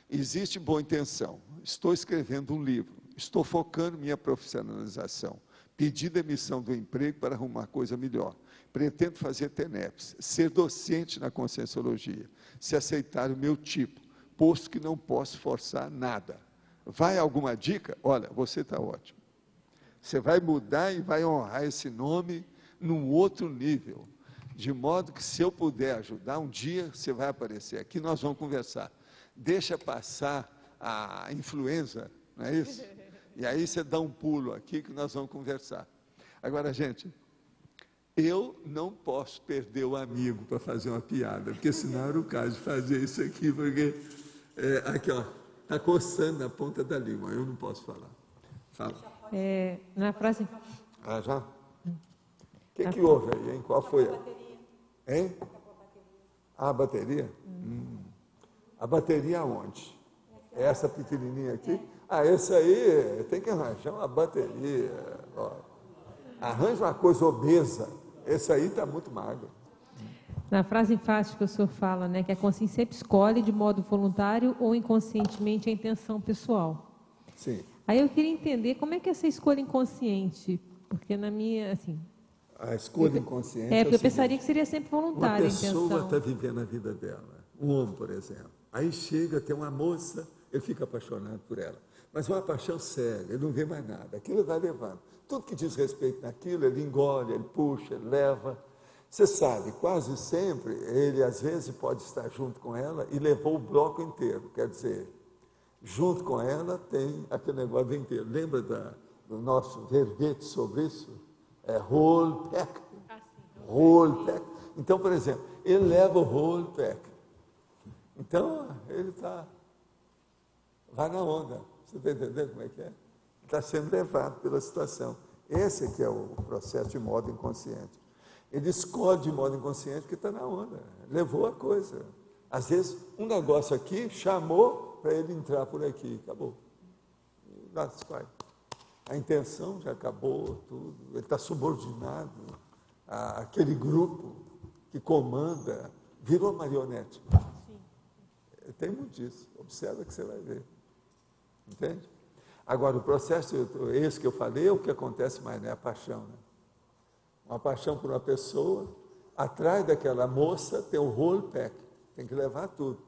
Existe boa intenção. Estou escrevendo um livro. Estou focando minha profissionalização. Pedi demissão do emprego para arrumar coisa melhor. Pretendo fazer TENEPS, ser docente na Conscienciologia, se aceitar o meu tipo, posto que não posso forçar nada. Vai alguma dica? Olha, você está ótimo. Você vai mudar e vai honrar esse nome num outro nível, de modo que, se eu puder ajudar, um dia você vai aparecer aqui, nós vamos conversar. Deixa passar a influenza, não é isso? E aí você dá um pulo aqui que nós vamos conversar. Agora, gente, eu não posso perder o amigo para fazer uma piada, porque senão era o caso de fazer isso aqui, porque, aqui ó, Está coçando na ponta da língua, eu não posso falar. Fala. Na frase... Ah, já? O que houve aí, hein? Qual foi? Hein? A bateria? A bateria aonde? É essa pequenininha aqui? Ah, esse aí tem que arranjar uma bateria. Ó. Arranja uma coisa obesa. Esse aí está muito magro. Na frase enfática, o senhor fala, né, que a consciência sempre escolhe de modo voluntário ou inconscientemente a intenção pessoal. Sim. Aí eu queria entender como é que é essa escolha inconsciente, porque na minha, assim... A escolha inconsciente porque eu seguinte, pensaria que seria sempre voluntária a intenção. Uma pessoa está vivendo a vida dela, um homem, por exemplo. Aí chega, tem uma moça, ele fica apaixonado por ela. Mas uma paixão séria, ele não vê mais nada. Aquilo vai levando. Tudo que diz respeito naquilo, ele engole, ele puxa, ele leva. Você sabe, quase sempre, ele às vezes pode estar junto com ela e levou o bloco inteiro. Quer dizer, junto com ela tem aquele negócio inteiro. Lembra do nosso verbete sobre isso? É whole pack. Whole pack. Então, por exemplo, ele leva o whole pack. Então, ele vai na onda. Você está entendendo como é que é? Está sendo levado pela situação. Esse aqui é o processo de modo inconsciente. Ele escolhe de modo inconsciente porque está na onda. Levou a coisa. Às vezes, um negócio aqui chamou para ele entrar por aqui. Acabou. E lá se vai. A intenção já acabou, tudo. Ele está subordinado àquele grupo que comanda. Virou marionete. Sim. Tem muito disso. Observa que você vai ver. Entende? Agora, o processo, esse que eu falei, é o que acontece mais, né? A paixão, né? Uma paixão por uma pessoa, atrás daquela moça tem o whole pack, tem que levar tudo.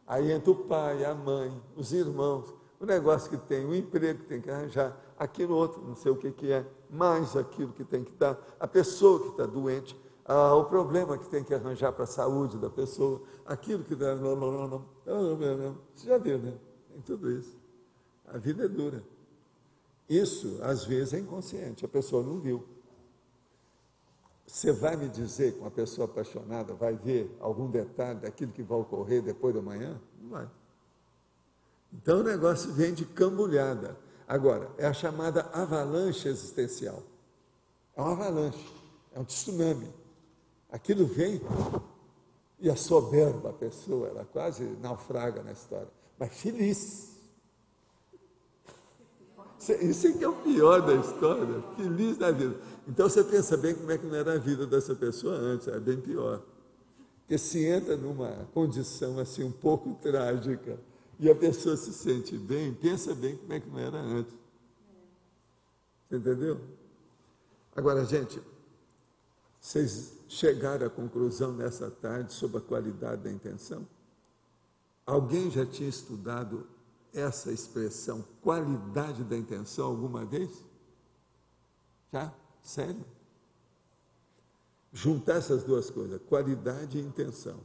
Aí entra o pai, a mãe, os irmãos, o negócio que tem, o emprego que tem que arranjar, aquilo outro, não sei o que é, mais aquilo que tem que dar, a pessoa que está doente, o problema que tem que arranjar para a saúde da pessoa, aquilo que dá... Você já viu, né? Tem tudo isso. A vida é dura. Isso, às vezes, é inconsciente, a pessoa não viu. Você vai me dizer que uma pessoa apaixonada vai ver algum detalhe daquilo que vai ocorrer depois da manhã? Não vai. Então o negócio vem de cambulhada. Agora, é a chamada avalanche existencial. É uma avalanche, é um tsunami. Aquilo vem e a soberba a pessoa, ela quase naufraga na história, mas feliz. Isso é que é o pior da história, feliz da vida. Então você pensa bem como é que não era a vida dessa pessoa antes, é bem pior. Porque se entra numa condição assim um pouco trágica e a pessoa se sente bem, pensa bem como é que não era antes. Você entendeu? Agora, gente, vocês chegaram à conclusão nessa tarde sobre a qualidade da intenção? Alguém já tinha estudado essa expressão, qualidade da intenção, alguma vez? Já? Sério? Juntar essas duas coisas, qualidade e intenção,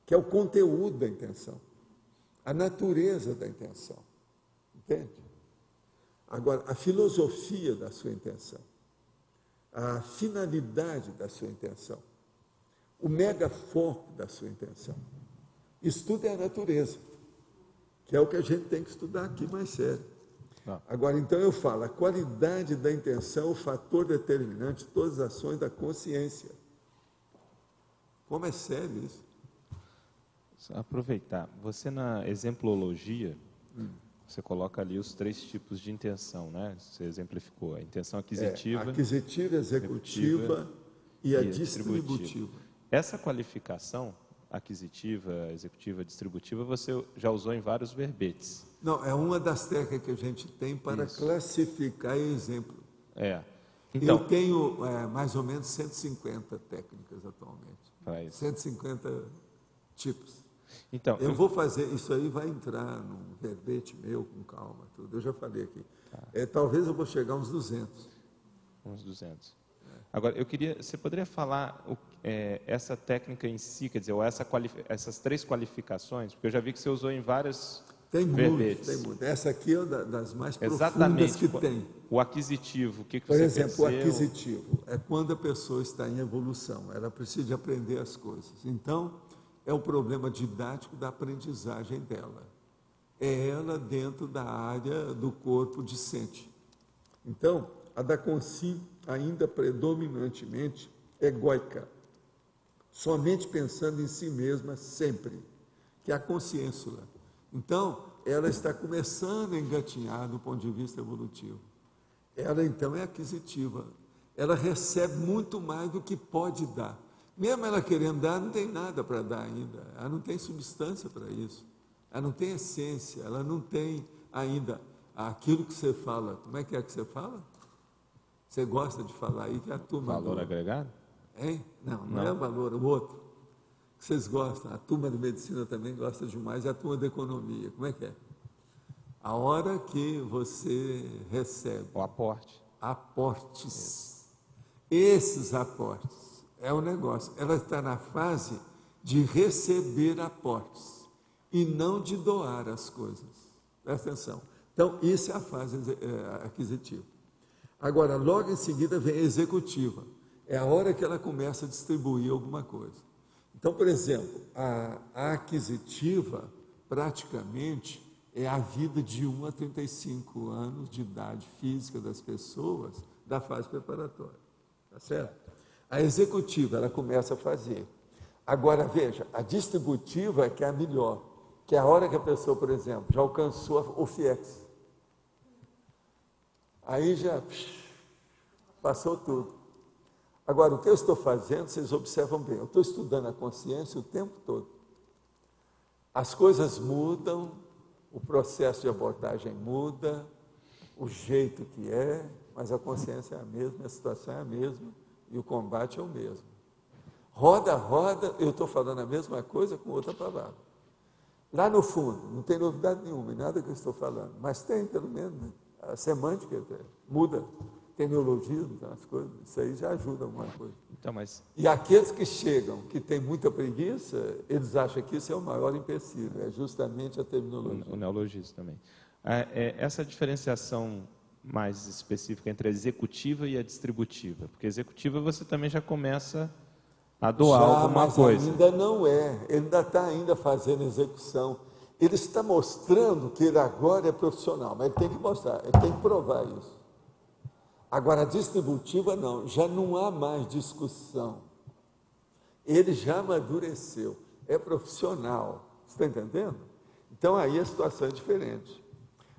que é o conteúdo da intenção, a natureza da intenção, entende? Agora, a filosofia da sua intenção, a finalidade da sua intenção, o megafoco da sua intenção, isso tudo é a natureza, que é o que a gente tem que estudar aqui mais sério. Agora, então eu falo, a qualidade da intenção é o fator determinante de todas as ações da consciência. Como é sério isso? Só aproveitar, você na exemplologia, você coloca ali os 3 tipos de intenção, né? Você exemplificou a intenção aquisitiva, aquisitiva, executiva e a distributiva. Essa qualificação, aquisitiva, executiva, distributiva, você já usou em vários verbetes. Não, é uma das técnicas que a gente tem para classificar exemplo. Então, eu tenho mais ou menos 150 técnicas atualmente. 150 tipos. Então, eu vou fazer, isso aí vai entrar num verbete meu, com calma, tudo. Eu já falei aqui. Talvez eu vou chegar a uns 200. Uns 200. Agora, você poderia falar essa técnica em si, quer dizer, ou essas 3 qualificações, porque eu já vi que você usou em várias verbetes. Tem muito. Essa aqui é das mais Exatamente, profundas que tem. O aquisitivo, o que Por você exemplo, percebeu? o aquisitivo é quando a pessoa está em evolução, ela precisa de aprender as coisas. Então, é o problema didático da aprendizagem dela. é ela dentro da área do corpo discente. Então, a da Consim, ainda predominantemente egóica, somente pensando em si mesma sempre, que é a consciência. Então, ela está começando a engatinhar do ponto de vista evolutivo. Ela, então, é aquisitiva. Ela recebe muito mais do que pode dar. Mesmo ela querendo dar, não tem nada para dar ainda. Ela não tem substância para isso. Ela não tem essência. Ela não tem ainda aquilo que você fala. Como é que você fala? Você gosta de falar aí que é a turma... Valor agregado? Hein? Não é o valor, o outro. Vocês gostam. A turma de medicina também gosta demais. É a turma de economia. Como é que é? A hora que você recebe... O aporte. Aportes. Esses aportes. É o negócio. Ela está na fase de receber aportes e não de doar as coisas. Presta atenção. Então, isso é a fase aquisitiva. Agora, logo em seguida vem a executiva. É a hora que ela começa a distribuir alguma coisa. Então, por exemplo, a aquisitiva, praticamente, é a vida de 1 a 35 anos de idade física das pessoas da fase preparatória. Tá certo? A executiva, ela começa a fazer. Agora, veja, a distributiva é que é a melhor, que é a hora que a pessoa, por exemplo, já alcançou o FIEX. Aí já passou tudo. Agora, o que eu estou fazendo, vocês observam bem, eu estou estudando a consciência o tempo todo. As coisas mudam, o processo de abordagem muda, o jeito que é, mas a consciência é a mesma, a situação é a mesma e o combate é o mesmo. Roda, roda, eu estou falando a mesma coisa com outra palavra. Lá no fundo, não tem novidade nenhuma em nada que eu estou falando, mas tem, pelo menos, né? A semântica muda, tem neologismo, tem as coisas, isso aí já ajuda alguma coisa. Então, mas... E aqueles que chegam, que têm muita preguiça, eles acham que isso é o maior empecilho, é justamente a terminologia. O neologismo também. Essa diferenciação mais específica entre a executiva e a distributiva, porque a executiva você também já começa a doar alguma coisa. Ainda não é, ele ainda está fazendo execução. Ele está mostrando que ele agora é profissional, mas ele tem que mostrar, ele tem que provar isso. Agora, a distributiva não, já não há mais discussão. Ele já amadureceu, é profissional, você está entendendo? Então, aí a situação é diferente.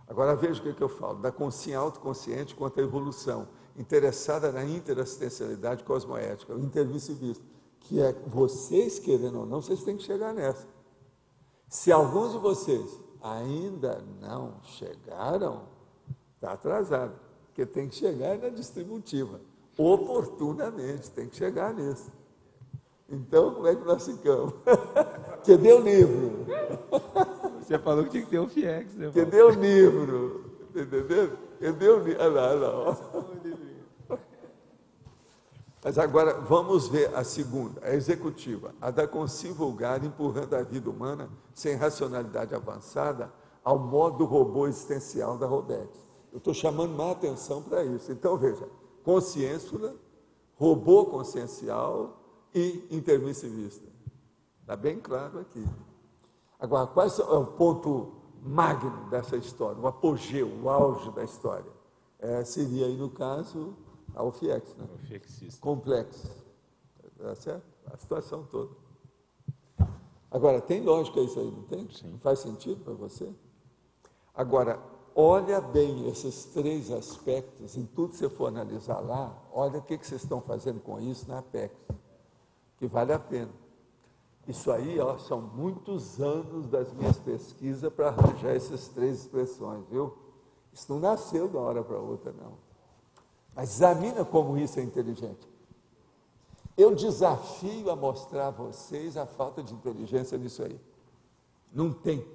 Agora, veja o que eu falo, da consciência autoconsciente quanto à evolução, interessada na interassistencialidade cosmoética, o intermissivista, que é porque querendo ou não, vocês têm que chegar nessa. Se alguns de vocês ainda não chegaram, está atrasado, porque tem que chegar na distributiva, oportunamente, tem que chegar nisso. Então, como é que nós ficamos? Que deu livro. Você falou que tinha que ter o FIEX. Né, que deu livro, entendeu? Que deu livro. Olha lá. Mas agora, vamos ver a segunda, a executiva, a da consim vulgar, empurrando a vida humana, sem racionalidade avançada, ao modo robô existencial da Robex. Eu estou chamando mais atenção para isso. Então, veja, consciência, robô consciencial e intermissivista. Está bem claro aqui. Agora, qual é o ponto magno dessa história, o apogeu, o auge da história? Seria aí, no caso, a FIEX, né? O fiexista. Complexo. Tá certo? A situação toda. Agora, tem lógica isso aí, não tem? Sim. Não faz sentido para você? Agora, olha bem esses três aspectos, em tudo que você for analisar lá, olha o que vocês estão fazendo com isso na Apex, que vale a pena. Isso aí, ó, são muitos anos das minhas pesquisas para arranjar essas três expressões, viu? Isso não nasceu de uma hora para outra, não. Mas examina como isso é inteligente. Eu desafio a mostrar a vocês a falta de inteligência nisso aí. Não tem.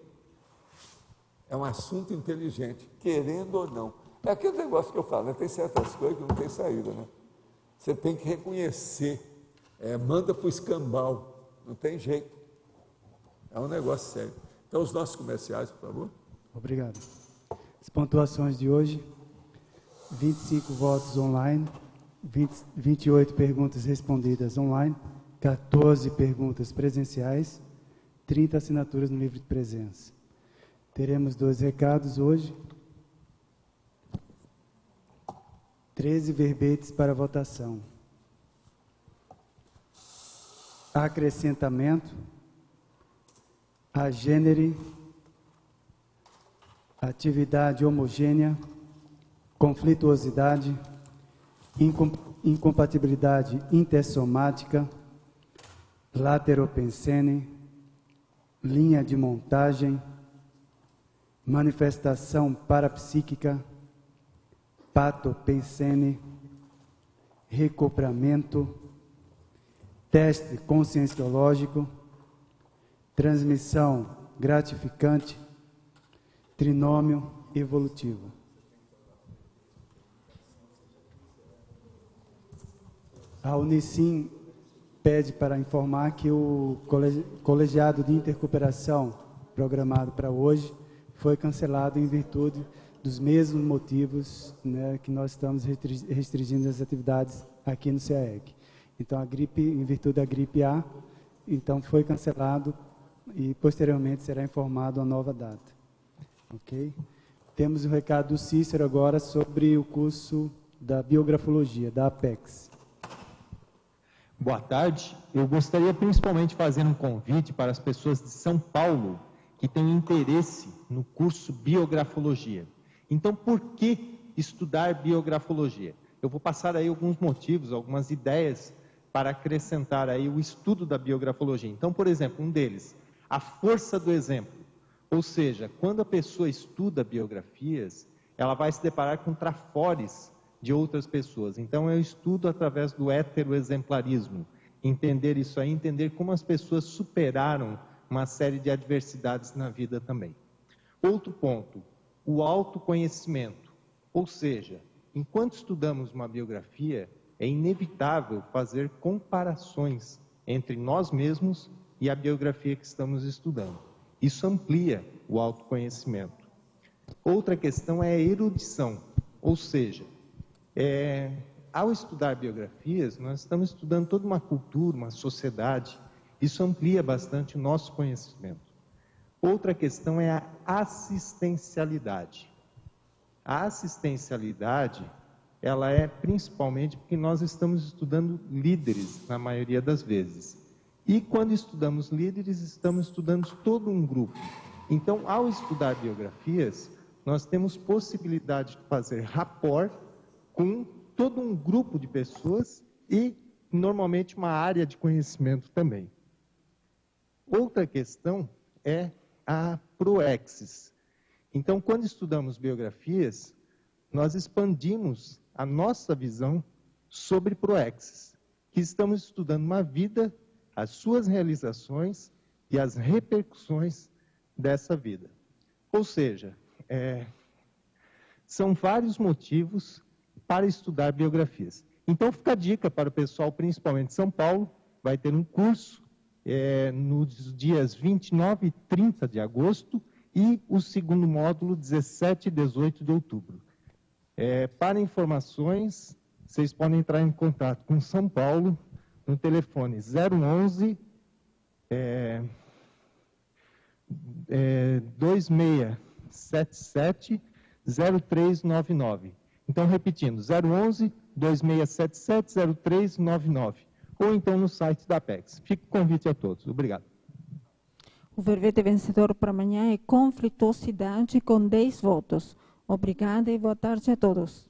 É um assunto inteligente, querendo ou não. É aquele negócio que eu falo, né? Tem certas coisas que não tem saída, né? Você tem que reconhecer. Manda para o escambau. Não tem jeito. É um negócio sério. Então, os nossos comerciais, por favor. Obrigado. As pontuações de hoje: 25 votos online, 28 perguntas respondidas online, 14 perguntas presenciais, 30 assinaturas no livro de presença. Teremos 2 recados hoje. 13 verbetes para votação. Acrescentamento, agênere, atividade homogênea, conflituosidade, incompatibilidade intersomática, lateropensene, linha de montagem, manifestação parapsíquica, patopensene, recopramento, teste conscienciológico, transmissão gratificante, trinômio evolutivo. A Unicim pede para informar que o colegiado de intercooperação programado para hoje foi cancelado em virtude dos mesmos motivos, né, que nós estamos restringindo as atividades aqui no CAEC. Então, a gripe, em virtude da gripe A, então foi cancelado e posteriormente será informado a nova data. Ok? Temos o recado do Cícero agora sobre o curso da biografologia, da Apex. Boa tarde. Eu gostaria principalmente de fazer um convite para as pessoas de São Paulo que têm interesse no curso biografologia. Então, por que estudar biografologia? Eu vou passar aí alguns motivos, algumas ideias para acrescentar aí o estudo da biografologia. Então, por exemplo, um deles, a força do exemplo. Ou seja, quando a pessoa estuda biografias, ela vai se deparar com trafores de outras pessoas. Então, eu estudo através do heteroexemplarismo. Entender isso aí, entender como as pessoas superaram uma série de adversidades na vida também. Outro ponto, o autoconhecimento. Ou seja, enquanto estudamos uma biografia, é inevitável fazer comparações entre nós mesmos e a biografia que estamos estudando. Isso amplia o autoconhecimento. Outra questão é a erudição, ou seja, ao estudar biografias, nós estamos estudando toda uma cultura, uma sociedade. Isso amplia bastante o nosso conhecimento. Outra questão é a assistencialidade. A assistencialidade, ela é principalmente porque nós estamos estudando líderes, na maioria das vezes. E quando estudamos líderes, estamos estudando todo um grupo. Então, ao estudar biografias, nós temos possibilidade de fazer rapport com todo um grupo de pessoas e, normalmente, uma área de conhecimento também. Outra questão é a proexis. Então, quando estudamos biografias, nós expandimos a nossa visão sobre proexis, que estamos estudando uma vida, as suas realizações e as repercussões dessa vida. Ou seja, são vários motivos para estudar biografias. Então, fica a dica para o pessoal, principalmente de São Paulo, vai ter um curso nos dias 29 e 30 de agosto e o segundo módulo 17 e 18 de outubro. Para informações, vocês podem entrar em contato com São Paulo no telefone 011 2677 0399. Então, repetindo, 011 2677 0399. Ou então no site da Apex. Fica o convite a todos. Obrigado. O verbete vencedor para amanhã é conflituosidade com 10 votos. Obrigada e boa tarde a todos.